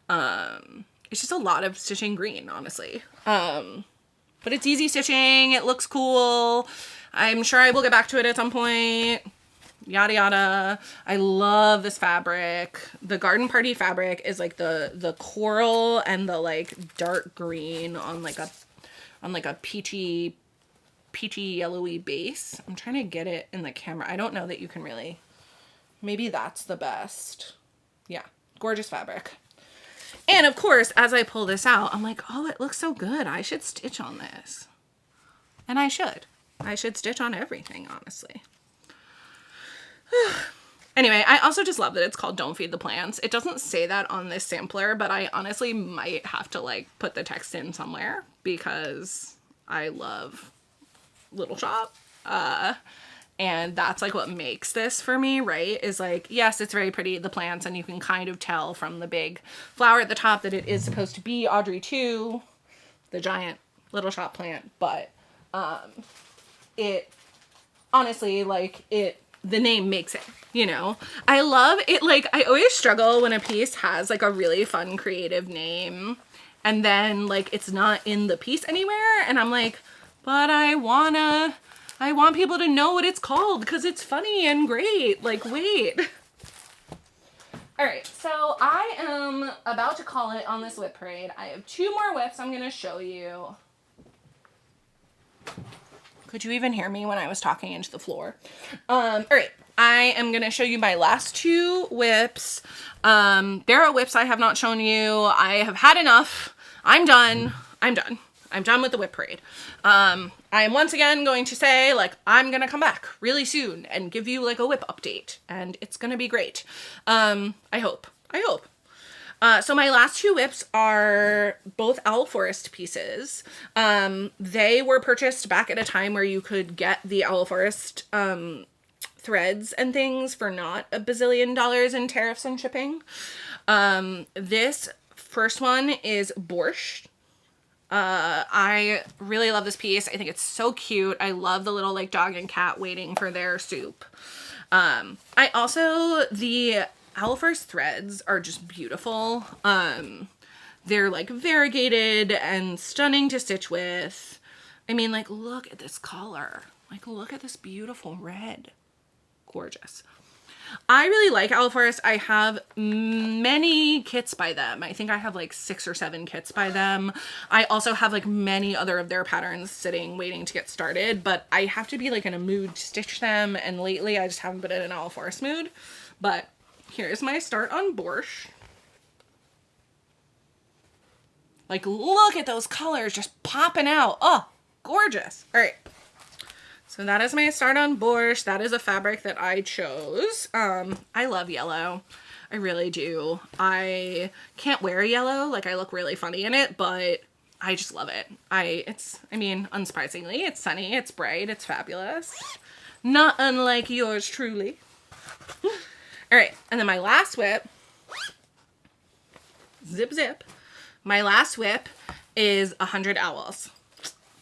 It's just a lot of stitching green, honestly. But it's easy stitching. It looks cool. I'm sure I will get back to it at some point. Yada yada. I love this fabric. The Garden Party fabric is like the coral and the like dark green on like a peachy yellowy base. I'm trying to get it in the camera. I don't know that you can really. Maybe that's the best. Yeah, gorgeous fabric. And of course, as I pull this out, I'm like, oh, it looks so good. I should stitch on this. And I should. I should stitch on everything, honestly. Anyway, I also just love that it's called Don't Feed the Plants. It doesn't say that on this sampler, but I honestly might have to like put the text in somewhere because I love Little Shop. And that's like what makes this for me, right? Is like, yes, it's very pretty, the plants, and you can kind of tell from the big flower at the top that it is supposed to be Audrey 2, the giant Little Shop plant, but it honestly, like, the name makes it, you know? I love it. Like, I always struggle when a piece has like a really fun creative name and then like it's not in the piece anywhere, and I'm like, but I want people to know what it's called because it's funny and great. Like, wait. All right, so I am about to call it on this WIP parade. I have 2 more WIPs I'm gonna show you. Could you even hear me when I was talking into the floor? All right, I am gonna show you my last 2 WIPs. There are WIPs I have not shown you. I have had enough. I'm done. I'm done with the WIP parade. I am once again going to say, like, I'm gonna come back really soon and give you like a WIP update, and it's gonna be great. I hope. So my last 2 WIPs are both Owl Forest pieces. They were purchased back at a time where you could get the Owl Forest threads and things for not $1 bazillion in tariffs and shipping. This first one is Borscht. I really love this piece. I think it's so cute. I love the little like dog and cat waiting for their soup. The Owl Forest threads are just beautiful. They're like variegated and stunning to stitch with. I mean, like, look at this color. Like, look at this beautiful red. Gorgeous. I really like Owl Forest. I have many kits by them. I think I have like 6 or 7 kits by them. I also have like many other of their patterns sitting waiting to get started, but I have to be like in a mood to stitch them, and lately I just haven't been in an Owl Forest mood. But here's my start on Borscht. Like, look at those colors just popping out. Oh, gorgeous. All right. So that is my start on Borscht. That is a fabric that I chose. I love yellow. I really do. I can't wear yellow. Like, I look really funny in it, but I just love it. Unsurprisingly, it's sunny, it's bright, it's fabulous. Not unlike yours truly. All right, and then my last WIP, zip zip. My last WIP is 100 Owls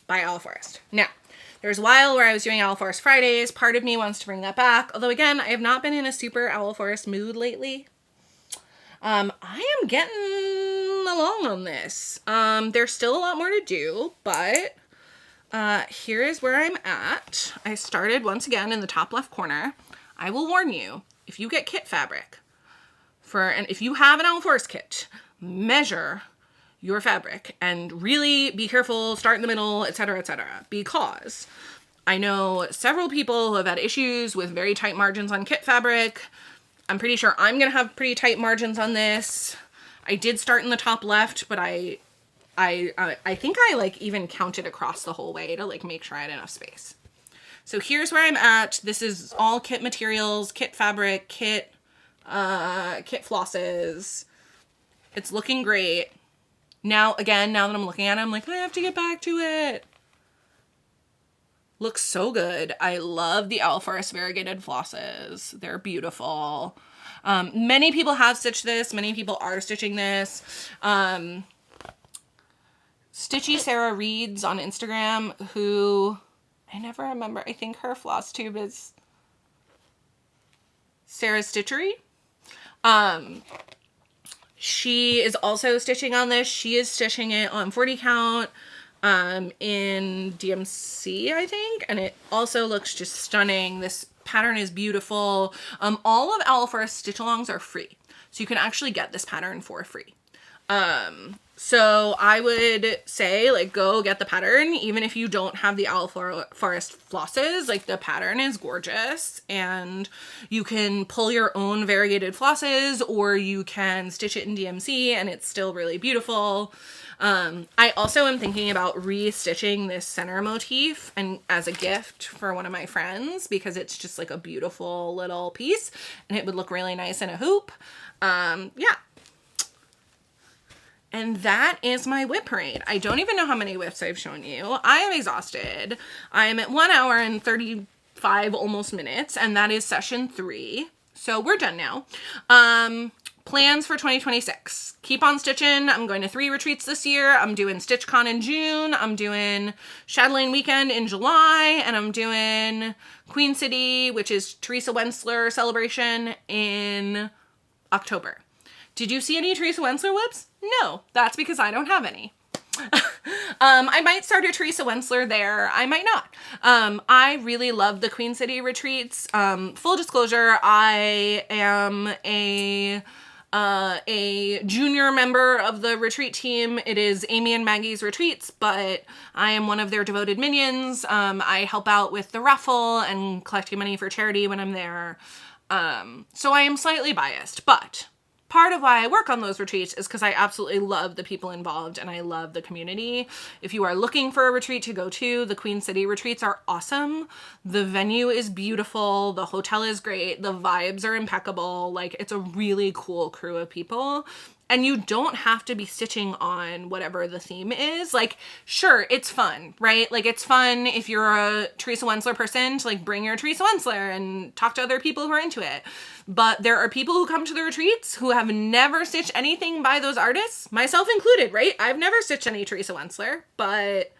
by Owl Forest. Now, there's a while where I was doing Owl Forest Fridays. Part of me wants to bring that back. Although, again, I have not been in a super Owl Forest mood lately. I am getting along on this. There's still a lot more to do, but here is where I'm at. I started once again in the top left corner. I will warn you, if you get kit fabric and if you have an Owl Forest kit, measure your fabric and really be careful, start in the middle, etc., because I know several people who have had issues with very tight margins on kit fabric. I'm pretty sure I'm gonna have pretty tight margins on this. I did start in the top left, but I think I like even counted across the whole way to like make sure I had enough space. So here's where I'm at. This is all kit materials, kit fabric, kit flosses. It's looking great. Now that I'm looking at it, I'm like, I have to get back to it. Looks so good. I love the Owl Forest variegated flosses. They're beautiful. Many people have stitched this. Many people are stitching this. Stitchy Sarah Reeds on Instagram, who I never remember. I think her Flosstube is Sarah's Stitchery. She is also stitching on this. She is stitching it on 40 count in DMC, I think. And it also looks just stunning. This pattern is beautiful. All of Owl Forest stitch-alongs are free. So you can actually get this pattern for free. So I would say, like, go get the pattern, even if you don't have the Owl Forest flosses. Like, the pattern is gorgeous, and you can pull your own variegated flosses, or you can stitch it in DMC, and it's still really beautiful. I also am thinking about restitching this center motif and as a gift for one of my friends, because it's just like a beautiful little piece, and it would look really nice in a hoop. Yeah. And that is my WIP parade. I don't even know how many WIPs I've shown you. I am exhausted. I am at 1 hour and 35 almost minutes, and that is session 3. So we're done now. Plans for 2026. Keep on stitching. I'm going to 3 retreats this year. I'm doing StitchCon in June. I'm doing Chatelaine Weekend in July, and I'm doing Queen City, which is Teresa Wensler celebration, in October. Did you see any Teresa Wensler WIPs? No, that's because I don't have any. I might start a Teresa Wensler there. I might not. I really love the Queen City retreats. Full disclosure, I am a junior member of the retreat team. It is Amy and Maggie's retreats, but I am one of their devoted minions. I help out with the raffle and collecting money for charity when I'm there. So I am slightly biased, but part of why I work on those retreats is because I absolutely love the people involved and I love the community. If you are looking for a retreat to go to, the Queen City retreats are awesome. The venue is beautiful. The hotel is great. The vibes are impeccable. Like, it's a really cool crew of people. And you don't have to be stitching on whatever the theme is. Like, sure, it's fun, right? Like, it's fun if you're a Teresa Wensler person to, like, bring your Teresa Wensler and talk to other people who are into it. But there are people who come to the retreats who have never stitched anything by those artists, myself included, right? I've never stitched any Teresa Wensler, but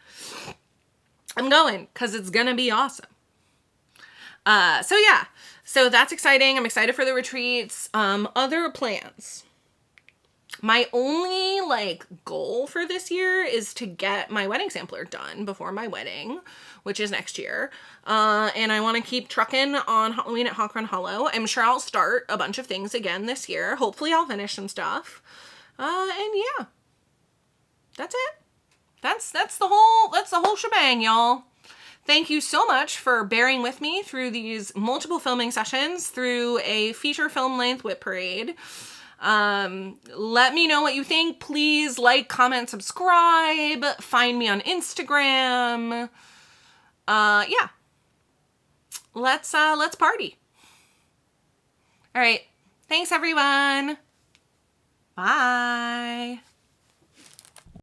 I'm going because it's gonna be awesome. So yeah, so that's exciting. I'm excited for the retreats. Other plans. My only, like, goal for this year is to get my wedding sampler done before my wedding, which is next year. And I want to keep trucking on Halloween at Hawk Run Hollow. I'm sure I'll start a bunch of things again this year. Hopefully I'll finish some stuff. And yeah, that's it. That's the whole shebang, y'all. Thank you so much for bearing with me through these multiple filming sessions, through a feature film length WIP parade. Let me know what you think. Please like, comment, subscribe. Find me on Instagram. Yeah. Let's party. All right. Thanks, everyone. Bye.